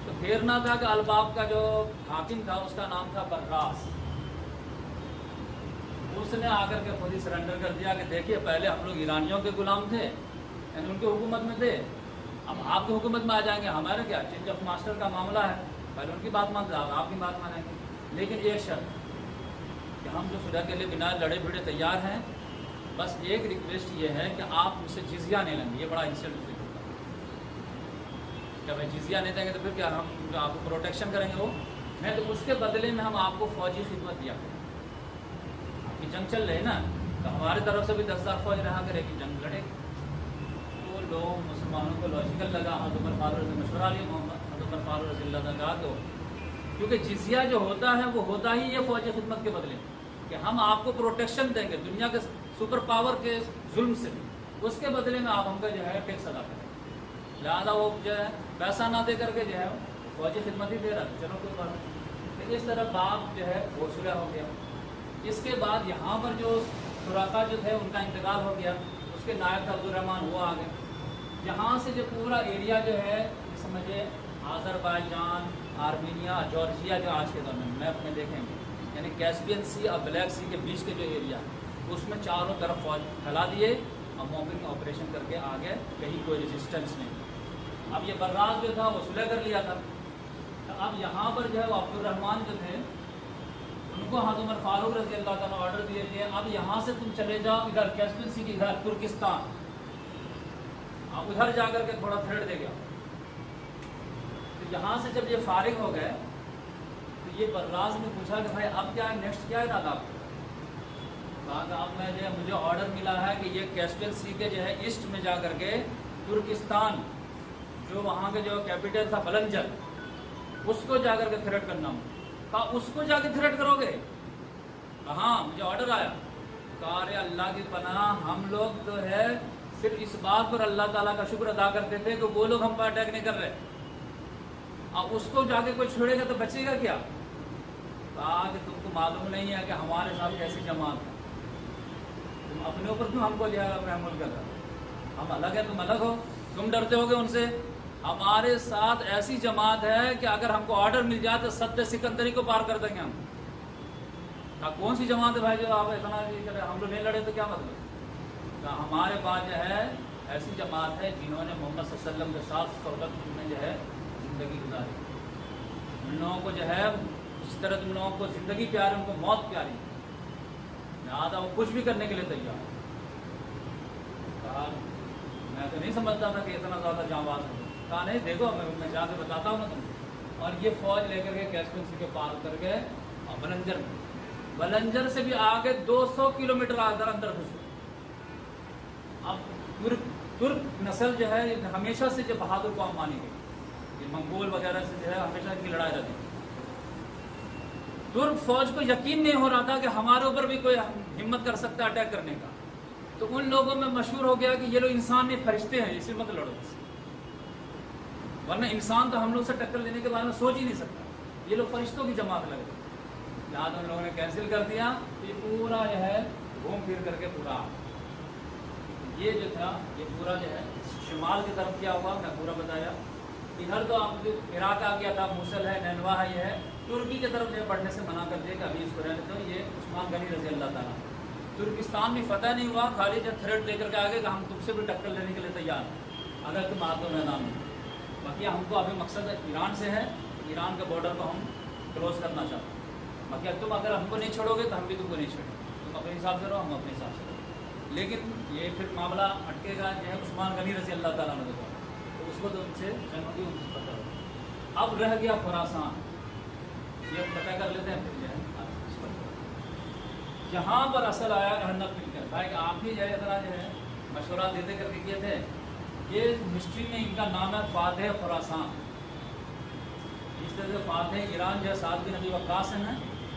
تو گھیرنا تھا کہ الباب کا جو حاکم تھا اس کا نام تھا براس. اس نے آ کر کے خود ہی سرنڈر کر دیا کہ دیکھیے پہلے ہم لوگ ایرانیوں کے غلام تھے, یعنی ان کے حکومت میں تھے, اب آپ کی حکومت میں آ جائیں گے, ہمارے کیا چینج آف ماسٹر کا معاملہ ہے, پہلے ان کی بات مانتے آپ کی بات مانیں گے. لیکن ایک شرط کہ ہم جو صلح کے لیے بنا لڑے بھیڑے تیار ہیں, بس ایک ریکویسٹ یہ ہے کہ آپ مجھ سے جزیہ نہیں لیں گے. یہ بڑا انسلٹ ہوتا ہے کہ بھائی جزیہ نہیں دیں گے تو پھر کیا ہم جو آپ کو پروٹیکشن کریں گے وہ نہیں, تو اس کے بدلے میں ہم آپ کو فوجی خدمت دیا کریں. آپ کی جنگ چل رہی ہے نا, تو ہماری طرف سے بھی 10,000 فوج رہا کرے گی, جنگ لڑے گی. تو لوگ مسلمانوں کو لاجیکل لگا. حضرت عمر فاروق سے مشورہ لیا حضرت عمر فاروق رضی اللہ عنہ کا, تو کیونکہ جزیہ جو ہوتا ہے وہ ہوتا ہی یہ فوجی خدمت کے بدلے کہ ہم آپ کو پروٹیکشن دیں گے دنیا کے سپر پاور کے ظلم سے, اس کے بدلے میں آپ ہم کا جو ہے ٹیکس ادا کریں. لہٰذا وہ جو ہے پیسہ نہ دے کر کے جو ہے فوجی خدمت ہی دے رہا تھا, چلو کوئی بات نہیں. اس طرح باپ جو ہے وہ صلح ہو گیا. اس کے بعد یہاں پر جو سراقہ جو تھے ان کا انتقال ہو گیا, اس کے نائب تھا عبدالرحمن, وہ آ گئے. یہاں سے جو پورا ایریا جو ہے سمجھے آذربائیجان, آرمینیا, جارجیا جو آج کے دور میں میپ میں دیکھیں گے, یعنی کیسپین سی اور بلیک سی کے بیچ کے جو ایریا اس میں چاروں طرف فوج پھیلا دیے اور موقع میں آپریشن کر کے آ گئے, کہیں کوئی ریزسٹنس نہیں. اب یہ براز جو تھا وہ صلح کر لیا تھا. اب یہاں پر جو ہے وہ عبدالرحمن جو تھے ان کو حضرت عمر فاروق رضی اللہ تعالیٰ آرڈر دیے کہ اب یہاں سے تم چلے جاؤ ادھر کیسپین سی کے ادھر ترکستان, اب ادھر جا کر کے تھوڑا تھریڈ دے گیا. تو یہاں سے جب یہ فارغ ہو گئے تو یہ براز نے پوچھا کہ بھائی اب کیا ہے, نیکسٹ کیا ہے ارادہ آپ کا؟ کہا کہ اب میں جو ہے مجھے آرڈر ملا ہے کہ یہ کیسپین سی کے جو ہے ایسٹ میں جا کر کے ترکستان جو وہاں کے جو کیپٹل تھا بلنجر, اس کو جا کر کے تھریٹ کرنا ہوں. کہا اس کو جا کے تھریٹ کرو گے؟ ہاں مجھے آرڈر آیا. کہا ارے اللہ کی پناہ, ہم لوگ تو ہے صرف اس بات پر اللہ تعالیٰ کا شکر ادا کرتے تھے کہ وہ لوگ ہم پر اٹیک نہیں کر رہے, اب اس کو جا کے کوئی چھوڑے گا تو بچے گا کیا؟ کہا کہ تم کو معلوم نہیں ہے کہ ہمارے ساتھ کیسی جماعت ہے, تم اپنے اوپر کیوں ہم کو جو ہے محمول کر رہے ہو؟ ہم الگ ہیں, تم الگ ہو, تم ڈرتے ہو گے ان سے. ہمارے ساتھ ایسی جماعت ہے کہ اگر ہم کو آرڈر مل جائے تو سد سکندری کو پار کر دیں گے ہم. کہا کون سی جماعت ہے بھائی جو آپ اتنا کرے, ہم لوگ نہیں لڑے تو کیا مطلب؟ کہا ہمارے پاس جو ہے ایسی جماعت ہے جنہوں نے محمد صلی اللہ علیہ وسلم کے ساتھ صحبت میں جو ہے زندگی گزاری, ان لوگوں کو جو ہے جس طرح تم لوگوں کو زندگی پیاری ان کو موت پیاری ہے، لہٰذا وہ کچھ بھی کرنے کے لیے تیار ہے۔ کہا میں تو نہیں سمجھتا تھا کہ اتنا زیادہ جانباز ہو، کہا نہیں دیکھو میں جا کے بتاتا ہوں نا تم کو۔ اور یہ فوج لے کر کے کیسپین سی کے پار کر گئے اور بلنجر میں، بلنجر سے بھی آگے 200 کلومیٹر اندر گھسے۔ اب ترک نسل جو ہے ہمیشہ سے جو بہادر قوم مانی گئی، یہ منگول وغیرہ سے جو ہے ہمیشہ ان کی لڑائی رہتی ہے۔ ترک فوج کو یقین نہیں ہو رہا تھا کہ ہمارے اوپر بھی کوئی ہمت کر سکتا ہے اٹیک کرنے کا، تو ان لوگوں میں مشہور ہو گیا کہ یہ لوگ انسان نہیں فرشتے ہیں، اسے مت لڑو، ورنہ انسان تو ہم لوگ سے ٹکر لینے کے بارے میں سوچ ہی نہیں سکتا، یہ لوگ فرشتوں کی جماعت لگ گئی۔ لہٰذا ان لوگوں نے کینسل کر دیا، یہ پورا جو ہے گھوم پھر کر کے پورا یہ جو تھا یہ پورا جو ہے شمال کی طرف کیا ہوا، میں پورا بتایا۔ ادھر تو آپ عراق آ گیا تھا، موصل ہے، نینوا ہے، یہ ہے ترکی کی طرف جو ہے بڑھنے سے منع کر دیا کہ ابھی اس کو رہنے دو۔ یہ عثمان غنی رضی اللہ تعالیٰ، ترکستان بھی فتح نہیں ہوا، خالی جب تھریٹ لے کر کے آگے کہ ہم تم سے بھی ٹکر لینے کے لیے تیار ہیں اگر تم آ تو میدان میں۔ باقی ہم کو ابھی مقصد ایران سے ہے، ایران کے بارڈر کو ہم کلوز کرنا چاہتے ہیں، باقی تم اگر ہم کو نہیں چھوڑو گے تو ہم بھی تم کو نہیں چھوڑیں گے، تم اپنے حساب سے رہو، ہم اپنے حساب سے رہو۔ لیکن یہ پھر معاملہ اٹکے گا جو ہے عثمان غنی رضی اللہ تعالیٰ نے دیکھا، تو اس کو تو ان سے جنگ کی ان سے پتہ ہو۔ اب رہ گیا خراسان، یہ پتہ کر لیتے ہیں پھر جو ہے جہاں پر اصل آیا احنف مل کر، بھائی کہ آپ ہی جو ہے اتنا جو ہے مشورہ دیتے کر کے کیے تھے۔ یہ ہسٹری میں ان کا نام ہے فاتح خراسان، اس طرح سے فاتح ایران جو ہے سعد بن ابی وقاص ہیں،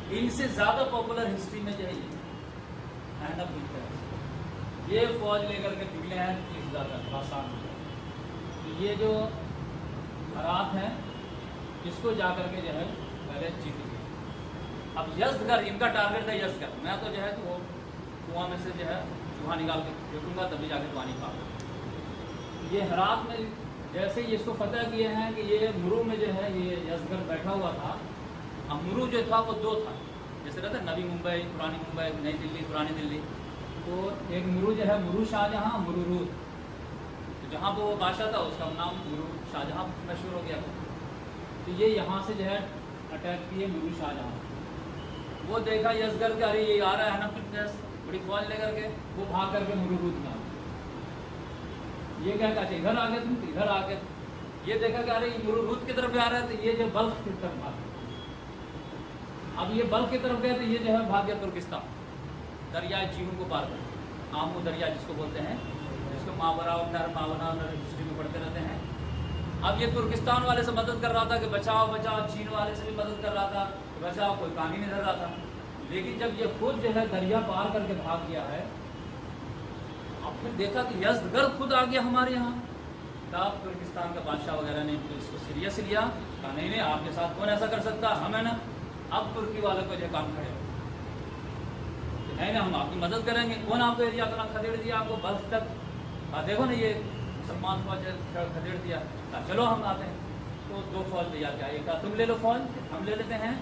ان سے زیادہ پاپولر ہسٹری میں جو ہے یہ احنف مل کر یہ فوج لے کر کے نکلے ہیں 30,000 کا خراسان میں۔ یہ جو ہرات ہیں اس کو جا کر کے جو ہے پہلے جیت گئے۔ اب یزدگرد ان کا ٹارگیٹ تھا، یزدگرد میں تو جو ہے تو وہ کنواں میں سے جو ہے چوہا نکال کے پھینکوں گا تبھی جا کے پانی پاؤں۔ یہ ہرات میں جیسے ہی اس کو فتح کیے ہیں کہ یہ مرو میں جو ہے یہ یزدگرد بیٹھا ہوا تھا۔ اب مرو جو تھا وہ دو تھا، جیسے کہتے ہیں نوی ممبئی، پرانی ممبئی، نئی دلی، پرانی دلی، تو ایک مرو جو ہے مرو شاہ جہاں، مرو رود، تو جہاں پہ وہ بادشاہ تھا اس کا نام مرو شاہ جہاں مشہور ہو گیا۔ تو یہ یہاں سے جو ہے اٹیک کیے مرو شاہ جہاں، وہ دیکھا یزدگرد کہ ارے یہ آ رہا ہے نا پھر بڑی فوج لے کر کے، وہ بھاگ کر کے مرو رود میں آ گیا۔ یہ کیا کہا ادھر آ گئے تم، ادھر آ گئے، یہ دیکھا کہ ارے یہ مرو رود کی طرف آ رہا ہے، تو یہ جو بلخ کی طرف بھاگ گیا۔ اب یہ بلخ کی طرف گئے تو یہ جو ہے بھاگ گیا ترکستان، دریائے جیہون کو پار کر، آمو دریا جس کو بولتے ہیں، جس کو ماورا نہر، ماورا نہر ہسٹری میں پڑھتے رہتے ہیں۔ اب یہ ترکستان والے سے مدد کر رہا تھا کہ بچاؤ بچاؤ، چین والے سے بھی مدد کر رہا تھا کہ بچاؤ، کوئی کام ہی نہیں دھر رہا تھا۔ لیکن جب یہ خود جو ہے دریا پار کر کے بھاگ گیا ہے، اب پھر دیکھا کہ یزدگرد خود آ گیا ہمارے یہاں، تب ترکستان کا بادشاہ وغیرہ نے اس کو سیریس لیا، کہا نہیں نہیں آپ کے ساتھ کون ایسا کر سکتا، ہم ہے نا۔ اب ترکی والے کو جو کام کھڑے ہے نا، ہم آپ کی مدد کریں گے، کون آپ کو ایریا اتنا کھدیڑ دیا آپ کو بلخ تک، دیکھو نا یہ مسلمان فوج کھدیڑ دیا، چلو ہم آتے ہیں۔ تو دو فوج تیار کیا، ایک تم لے لو فوج، ہم لے لیتے ہیں،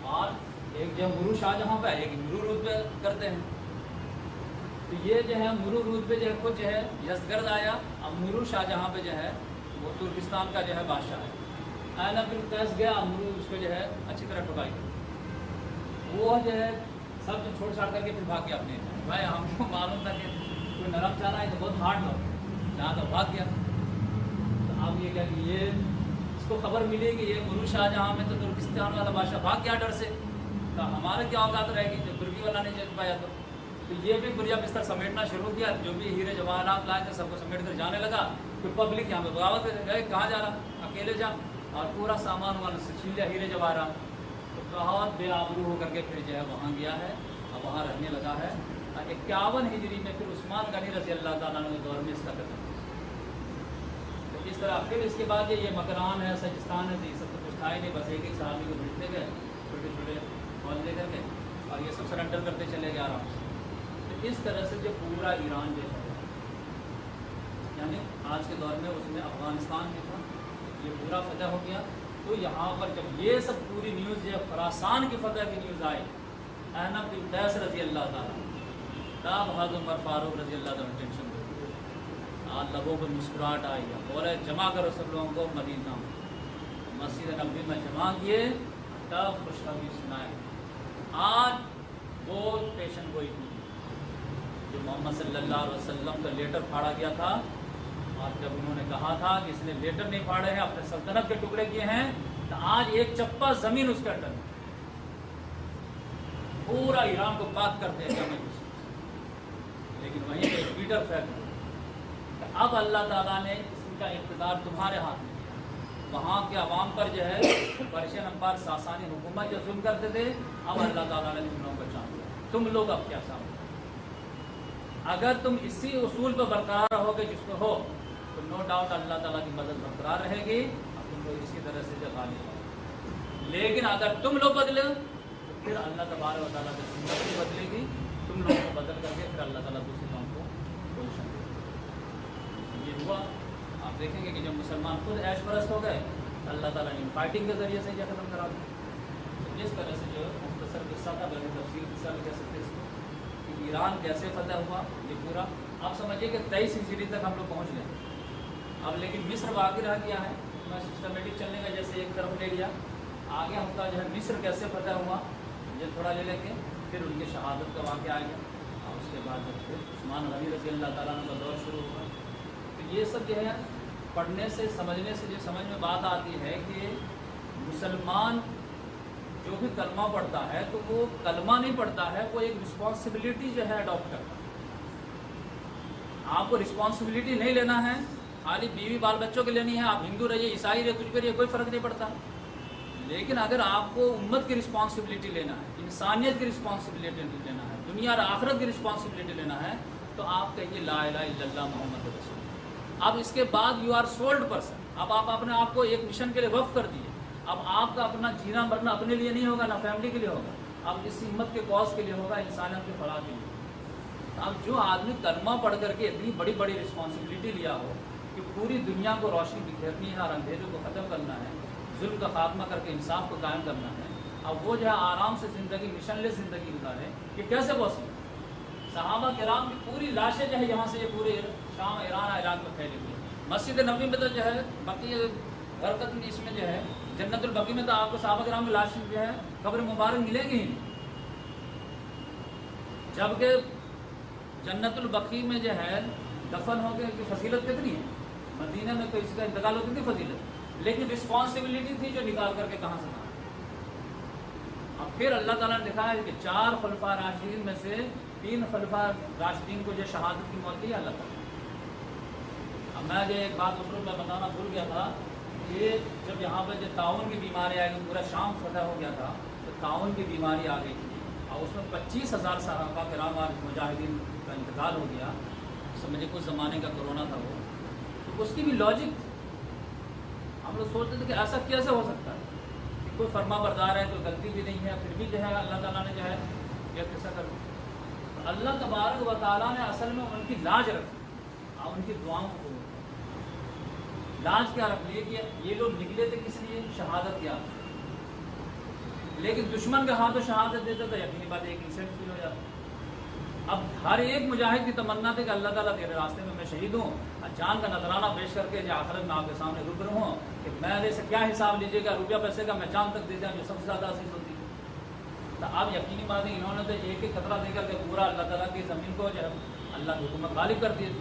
اور ایک جو مرو شاہ جہاں پہ ایک مرو رود پہ کرتے ہیں۔ تو یہ جو ہے مرو رود پہ جو ہے خود جو ہے یزدگرد آیا، اب مرو شاہ جہاں پہ جو ہے وہ ترکستان کا جو ہے بادشاہ ہے، آئینہ پھر تیس گیا، مرو اس کو جو ہے اچھی طرح ٹھکائی، وہ جو ہے سب جو چھوڑ چھاڑ کر کے پھر بھاگ گیا اپنے، بھائی ہم کو معلوم تھا کہ کوئی نرم چالا ہے تو بہت ہارڈ لوگ، جہاں تو بھاگ گیا۔ تو اب یہ کیا کہ یہ اس کو خبر ملی کہ یہ مرو شاہ جہاں میں تو ترکستان والا بادشاہ بھاگ گیا ڈر سے، تو ہمارے کیا اوقات رہے گی جب ترکی والا نہیں جیت پایا تو یہ بھی بڑھیا بستر سمیٹنا شروع کیا، جو بھی ہیرے جواہرات لائے تھے سب کو سمیٹ کر جانے لگا۔ پھر پبلک یہاں پہ بغاوت گئے، کہاں جا رہا، اکیلے جا، اور پورا سامان والا چھین لیا ہیرے جواہرات، تو بہت بے آبرو ہو کر کے پھر جو ہے وہاں گیا ہے، اب وہاں رہنے لگا ہے۔ 51 ہجری میں پھر عثمان غنی رضی اللہ تعالیٰ نے دور میں اس کا قتل، تو اس طرح پھر اس کے بعد یہ مکران ہے، سجستان ہے، یہ سب تو کچھ تھا ہی نہیں، بس ایک صحابی کو بھیجتے گئے چھوٹے چھوٹے فوج لے کر کے، اور یہ سب سرنڈر کرتے چلے گئے آرام سے۔ تو اس طرح سے جو پورا ایران جو ہے، یعنی آج کے دور میں اس میں افغانستان بھی تھا، یہ پورا فتح ہو گیا۔ تو یہاں پر جب یہ سب پوری نیوز جو ہے خراسان کی فتح کی نیوز آئی، احنف بن قیس رضی اللہ تعالیٰ، تب حضرت عمر فاروق رضی اللہ تعالیٰ ٹینشن ہو، لبوں پر مسکراہٹ آئی، بولے جمع کرو سب لوگوں کو مدینہ، مسجد نبوی میں جمع کیے، تب خوشخبری سنائے۔ آج وہ پیشن گوئی کی جو محمد صلی اللہ علیہ وسلم کا لیٹر پھاڑا گیا تھا، اور جب انہوں نے کہا تھا کہ اس نے لیٹر نہیں پھاڑے ہیں، اپنے سلطنت کے ٹکڑے کیے ہیں، تو آج ایک چپا زمین اس کا ٹن پورا ایران کو پاک کر دیا گیا۔ لیکن وہیں پہ ٹویٹر پھینک، اب اللہ تعالیٰ نے اس کا اقتدار تمہارے ہاتھ میں دیا۔ وہاں کے عوام پر جو ہے پرشین امپائر ساسانی حکومت جو ظلم کرتے تھے، اب اللہ تعالیٰ نے تم لوگوں کو چاہ دیا۔ تم لوگ اب کیا سامنے، اگر تم اسی اصول پر برقرار رہو گے جس پہ ہو، تو نو ڈاؤٹ اللہ تعالیٰ کی مدد برقرار رہے گی اور تم لوگ اسی طرح سے جگہ لے گے۔ لیکن اگر تم لوگ بدلے تو پھر اللہ تبارک و تعالیٰ کی سنت بھی بدلے گی، تم لوگوں کو بدل کر کے پھر اللہ تعالیٰ دوسرے کام کو پوزیشن دے گا۔ یہ ہوا، آپ دیکھیں گے کہ جب مسلمان خود عیش پرست ہو گئے، اللہ تعالیٰ نے فائٹنگ کے ذریعے سے یہ ختم کرا دیا۔ جس طرح سے جو مختصر قصہ تھا، بڑے تفصیل قصہ بھی کہہ سکتے اس کو، کہ ایران کیسے فتح ہوا، یہ پورا آپ سمجھیے کہ 23 ہجری تک ہم لوگ پہنچ گئے۔ اب لیکن مصر باقی رہ گیا ہے، میں سسٹمیٹک چلنے کا جیسے ایک طرف لے لیا، آگے ہم کا جو ہے مصر کیسے فتح ہوا یہ تھوڑا لے لیں گے، پھر ان کی شہادت کا واقعہ آئے گا، اور اس کے بعد پھر عثمان غنی رضی اللہ تعالیٰ عنہ کا دور شروع ہوگا۔ تو یہ سب جو ہے پڑھنے سے سمجھنے سے جو سمجھ میں بات آتی ہے کہ مسلمان جو بھی کلمہ پڑھتا ہے تو وہ کلمہ نہیں پڑھتا ہے، وہ ایک رسپانسبلٹی جو ہے اڈاپٹ کرتا ہے۔ آپ کو رسپانسبلٹی نہیں لینا ہے، خالی بیوی بال بچوں کے لینی ہے، آپ ہندو رہیے عیسائی رہیے کچھ بھی رہیے، کوئی فرق نہیں پڑتا۔ لیکن اگر آپ کو امت کی رسپانسبلٹی لینا ہے، انسانیت کی رسپانسبلٹی لینا ہے، دنیا اور آخرت کی رسپانسبلٹی لینا ہے، تو آپ کہیے لا الہ الا اللہ محمد رسول اللہ۔ اب اس کے بعد یو آر سولڈ پرسن، اب آپ اپنے آپ کو ایک مشن کے لیے وقف کر دیے۔ اب آپ کا اپنا جینا مرنا اپنے لیے نہیں ہوگا، نہ فیملی کے لیے ہوگا، اب اس امت کے کاز کے لیے ہوگا، انسانیت کے فلاح کے لیے۔ اب جو آدمی کلمہ پڑھ کر کے اتنی بڑی بڑی رسپانسبلٹی لیا ہو کہ پوری دنیا کو روشنی بکھیرنی ہے اور اندھیرے کو ختم کرنا ہے، ظلم کا خاتمہ کر کے انصاف کو قائم کرنا ہے، اب وہ جو ہے آرام سے زندگی مشن لیس زندگی گزارے، یہ کیسے پاسبل؟ صحابہ کرام کی پوری لاشیں جو ہے یہاں سے یہ پورے شام ایران عراق میں پھیلی ہوئی ہے۔ مسجد نبوی میں تو جو ہے بقی برکت میں اس میں جو ہے جنت البقی میں تو آپ کو صحابہ کرام کی لاشیں جو ہے قبر مبارک ملے گی ہی نہیں، جبکہ جنت البقی میں جو ہے دفن ہو گئے کی فضیلت کتنی ہے، مدینہ میں تو اس کا انتقال ہوتی تھی فضیلت، لیکن رسپانسبلٹی تھی جو نکال کر کے کہاں سے کہاں۔ اب پھر اللہ تعالیٰ نے دکھا ہے کہ 4 خلفاء راشدین میں سے 3 خلفاء راشدین کو جو شہادت کی موت دی اللہ تعالیٰ۔ اب میں جو ایک بات دوسروں میں بتانا بھول گیا تھا کہ جب یہاں پہ جو تعاون کی بیماری آئی، پورا شام فتح ہو گیا تھا، تو تعاون کی بیماری آ گئی تھی، اور اس میں 25,000 صحابہ کرام اور مجاہدین کا انتقال ہو گیا۔ سمجھے کچھ زمانے کا کرونا تھا وہ، تو اس کی بھی لاجک تھی۔ ہم لوگ سوچتے تھے کہ ایسا کیسے ہو سکتا ہے کہ کوئی فرما بردار ہے، کوئی غلطی بھی نہیں ہے، پھر بھی جو ہے اللہ تعالیٰ نے جو ہے یہ کیسا کر دیا۔ اللہ تبارک و تعالیٰ نے اصل میں ان کی لاج رکھی اور ان کی دعاؤں کو لاج کیا رکھ لی کہ یہ لوگ نکلے تھے کس لیے؟ شہادت کیا، لیکن دشمن کے ہاتھوں شہادت دیتا تو یقینی بات ایک انسیڈنٹ فیل ہو جاتا۔ اب ہر ایک مجاہد کی تمنا تھی کہ اللہ تعالیٰ تیرے راستے میں شہید ہوں، اور جان کا نذرانہ پیش کر کے جو آخرت میں آپ کے سامنے روبرو ہوں کہ میرے سے کیا حساب لیجیے گا، روپیہ پیسے کا میں جان تک دے دیا جو سب سے زیادہ عزیز ہوتی ہے۔ تو اب یقینی بات ہے انہوں نے تو ایک ایک خطرہ دے کر کے پورا اللہ تعالیٰ کی زمین کو جو ہے اللہ کی حکومت غالب کر دی۔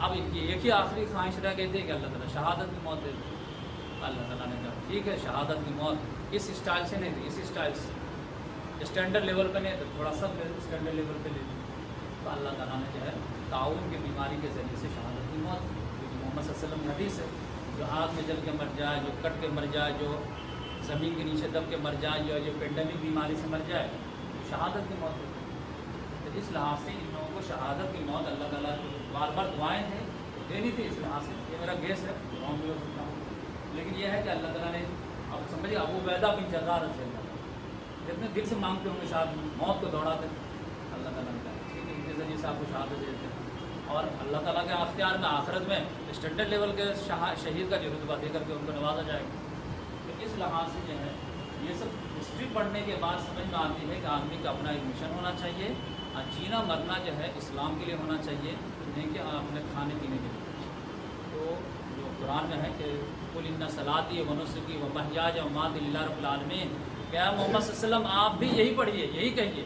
اب ان کی ایک ہی آخری خواہش رہ گئی تھی کہ اللہ تعالیٰ شہادت کی موت دے دی۔ اللہ تعالیٰ نے کہا ٹھیک ہے، شہادت کی موت اس اسٹائل سے نہیں تھی، اس اسٹائل سے اسٹینڈرڈ لیول پہ نہیں تو تھوڑا سب اسٹینڈرڈ لیول پہ لے لی۔ تو اللہ تعالیٰ نے جو ہے تعاون کی بیماری کے ذریعے سے شہادت کی موت دی۔ محمد صلی اللہ علیہ وسلم کی حدیث ہے، جو آگ میں جل کے مر جائے، جو کٹ کے مر جائے، جو زمین کے نیچے دب کے مر جائے، جو پینڈیمک بیماری سے مر جائے، شہادت کی موت ہوتی ہے۔ تو اس لحاظ سے ان لوگوں کو شہادت کی موت اللہ تعالیٰ کو بار بار دعائیں تھے دینی تھی۔ اس لحاظ سے یہ میرا گیس ہے، رانگ بھی ہو سکتا ہوں، لیکن یہ ہے کہ اللہ تعالیٰ نے اب سمجھے ابو عبیدہ بن جراح رضی اللہ عنہ جتنے دل سے مانگتے ہوں گے شاید موت کو دوڑاتے، اللہ تعالیٰ نے کہا ٹھیک ہے، ان کے ذریعے سے آپ کو شہادت دیتے ہیں، اور اللہ تعالیٰ کے اختیار میں آخرت میں اسٹینڈرڈ لیول کے شہید کا جو رتبہ دے کر کے ان کو نوازا جائے گا۔ تو اس لحاظ سے جو ہے یہ سب ہسٹری پڑھنے کے بعد سمجھ میں آتی ہے کہ آدمی کا اپنا ایک مشن ہونا چاہیے، اور جینا مرنا جو ہے اسلام کے لیے ہونا چاہیے، نہیں کہ اپنے کھانے پینے کے لیے۔ تو جو قرآن میں ہے کہ قل ان صلاتی و نسکی و محیاج و مماتی للہ رب العالمین، کہ اے محمد صلی اللہ علیہ وسلم آپ بھی یہی پڑھیے، یہی کہیے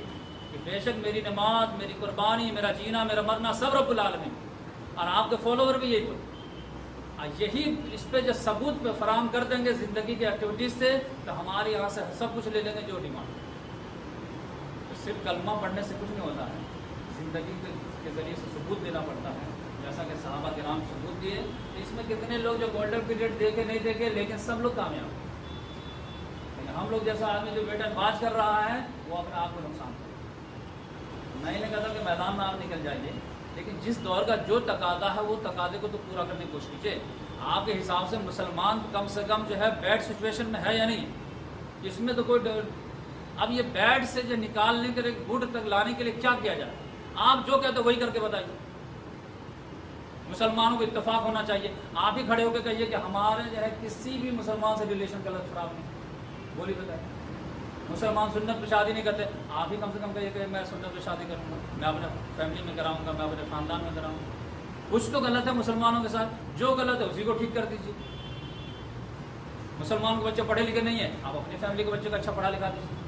کہ بے شک میری نماز، میری قربانی، میرا جینا، میرا مرنا سب رب العالمین، اور آپ کے فالوور بھی یہی پڑھیں۔ یہی اس پہ جو ثبوت پہ فراہم کر دیں گے زندگی کے ایکٹیویٹیز سے، تو ہمارے یہاں سے سب کچھ لے لیں گے جو ڈیمانڈ ہے۔ تو صرف کلمہ پڑھنے سے کچھ نہیں ہوتا ہے، زندگی کے ذریعے سے ثبوت دینا پڑتا ہے، جیسا کہ صحابہ کرام ثبوت دیے۔ تو اس میں کتنے لوگ جو گولڈن پیریڈ دیکھے نہیں دیکھے، لیکن سب لوگ کامیاب ہیں۔ ہم لوگ جیسا آدمی جو ویٹ اینڈ واچ کر رہا ہے، وہ اپنے آپ کو نقصان کرے گا۔ میں نے کہا تھا کہ میدان میں آپ نکل جائیے، لیکن جس دور کا جو تقاضا ہے وہ تقاضے کو تو پورا کرنے کی کوشش کیجیے۔ آپ کے حساب سے مسلمان کم سے کم جو ہے بیڈ سچویشن میں ہے یا نہیں، اس میں تو کوئی اب یہ بیڈ سے جو نکالنے کے لیے، گڈ تک لانے کے لیے کیا کیا جائے؟ آپ جو کہتے وہی کر کے بتائیے۔ مسلمانوں کو اتفاق ہونا چاہیے۔ آپ ہی کھڑے ہو کے کہیے کہ ہمارے جو ہے کسی بھی مسلمان سے ریلیشن غلط خراب نہیں، بولی بتائیے۔ مسلمان سنت پہ شادی نہیں کرتے، آپ ہی کم سے کم کہیے کہ میں سنت پہ شادی کروں گا، میں اپنے فیملی میں کراؤں گا، میں اپنے خاندان میں کراؤں گا۔ کچھ تو غلط ہے مسلمانوں کے ساتھ، جو غلط ہے اسی کو ٹھیک کر دیجیے۔ مسلمان کے بچے پڑھے لکھے نہیں ہیں، آپ اپنی فیملی کے بچے کو اچھا پڑھا لکھا دیجیے۔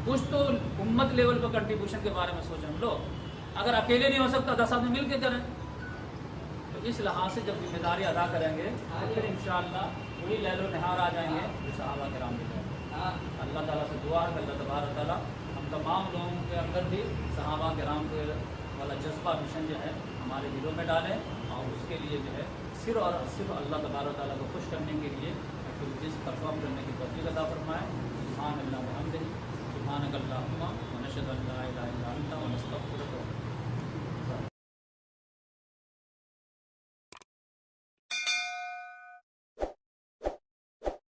کچھ تو امت لیول پہ کنٹریبیوشن کے بارے میں سوچیں ہم لوگ۔ اگر اکیلے نہیں ہو سکتا 10 آدمی مل کے کریں۔ تو اس لحاظ سے جب ذمہ داری ادا کریں گے تو پھر انشاءاللہ وہی لیل و نہار آ جائیں گے جو صحابہ کرام نے کیا۔ اللہ تعالیٰ سے دعا ہے کہ اللہ تبارک تعالیٰ ہم تمام لوگوں کے اندر بھی صحابہ کرام کے والا جذبہ مشن جو ہے ہمارے دلوں میں ڈالیں، اور اس کے لیے جو ہے صرف اور صرف اللہ تبارک تعالیٰ کو خوش کرنے کے لیے ایکٹیویٹیز پرفارم کرنے کی توفیق عطا فرمائے۔ سبحان اللہ وبحمدہ، سبحانک اللہم ونشہد ان لا الہ الا انت ونستغفرک۔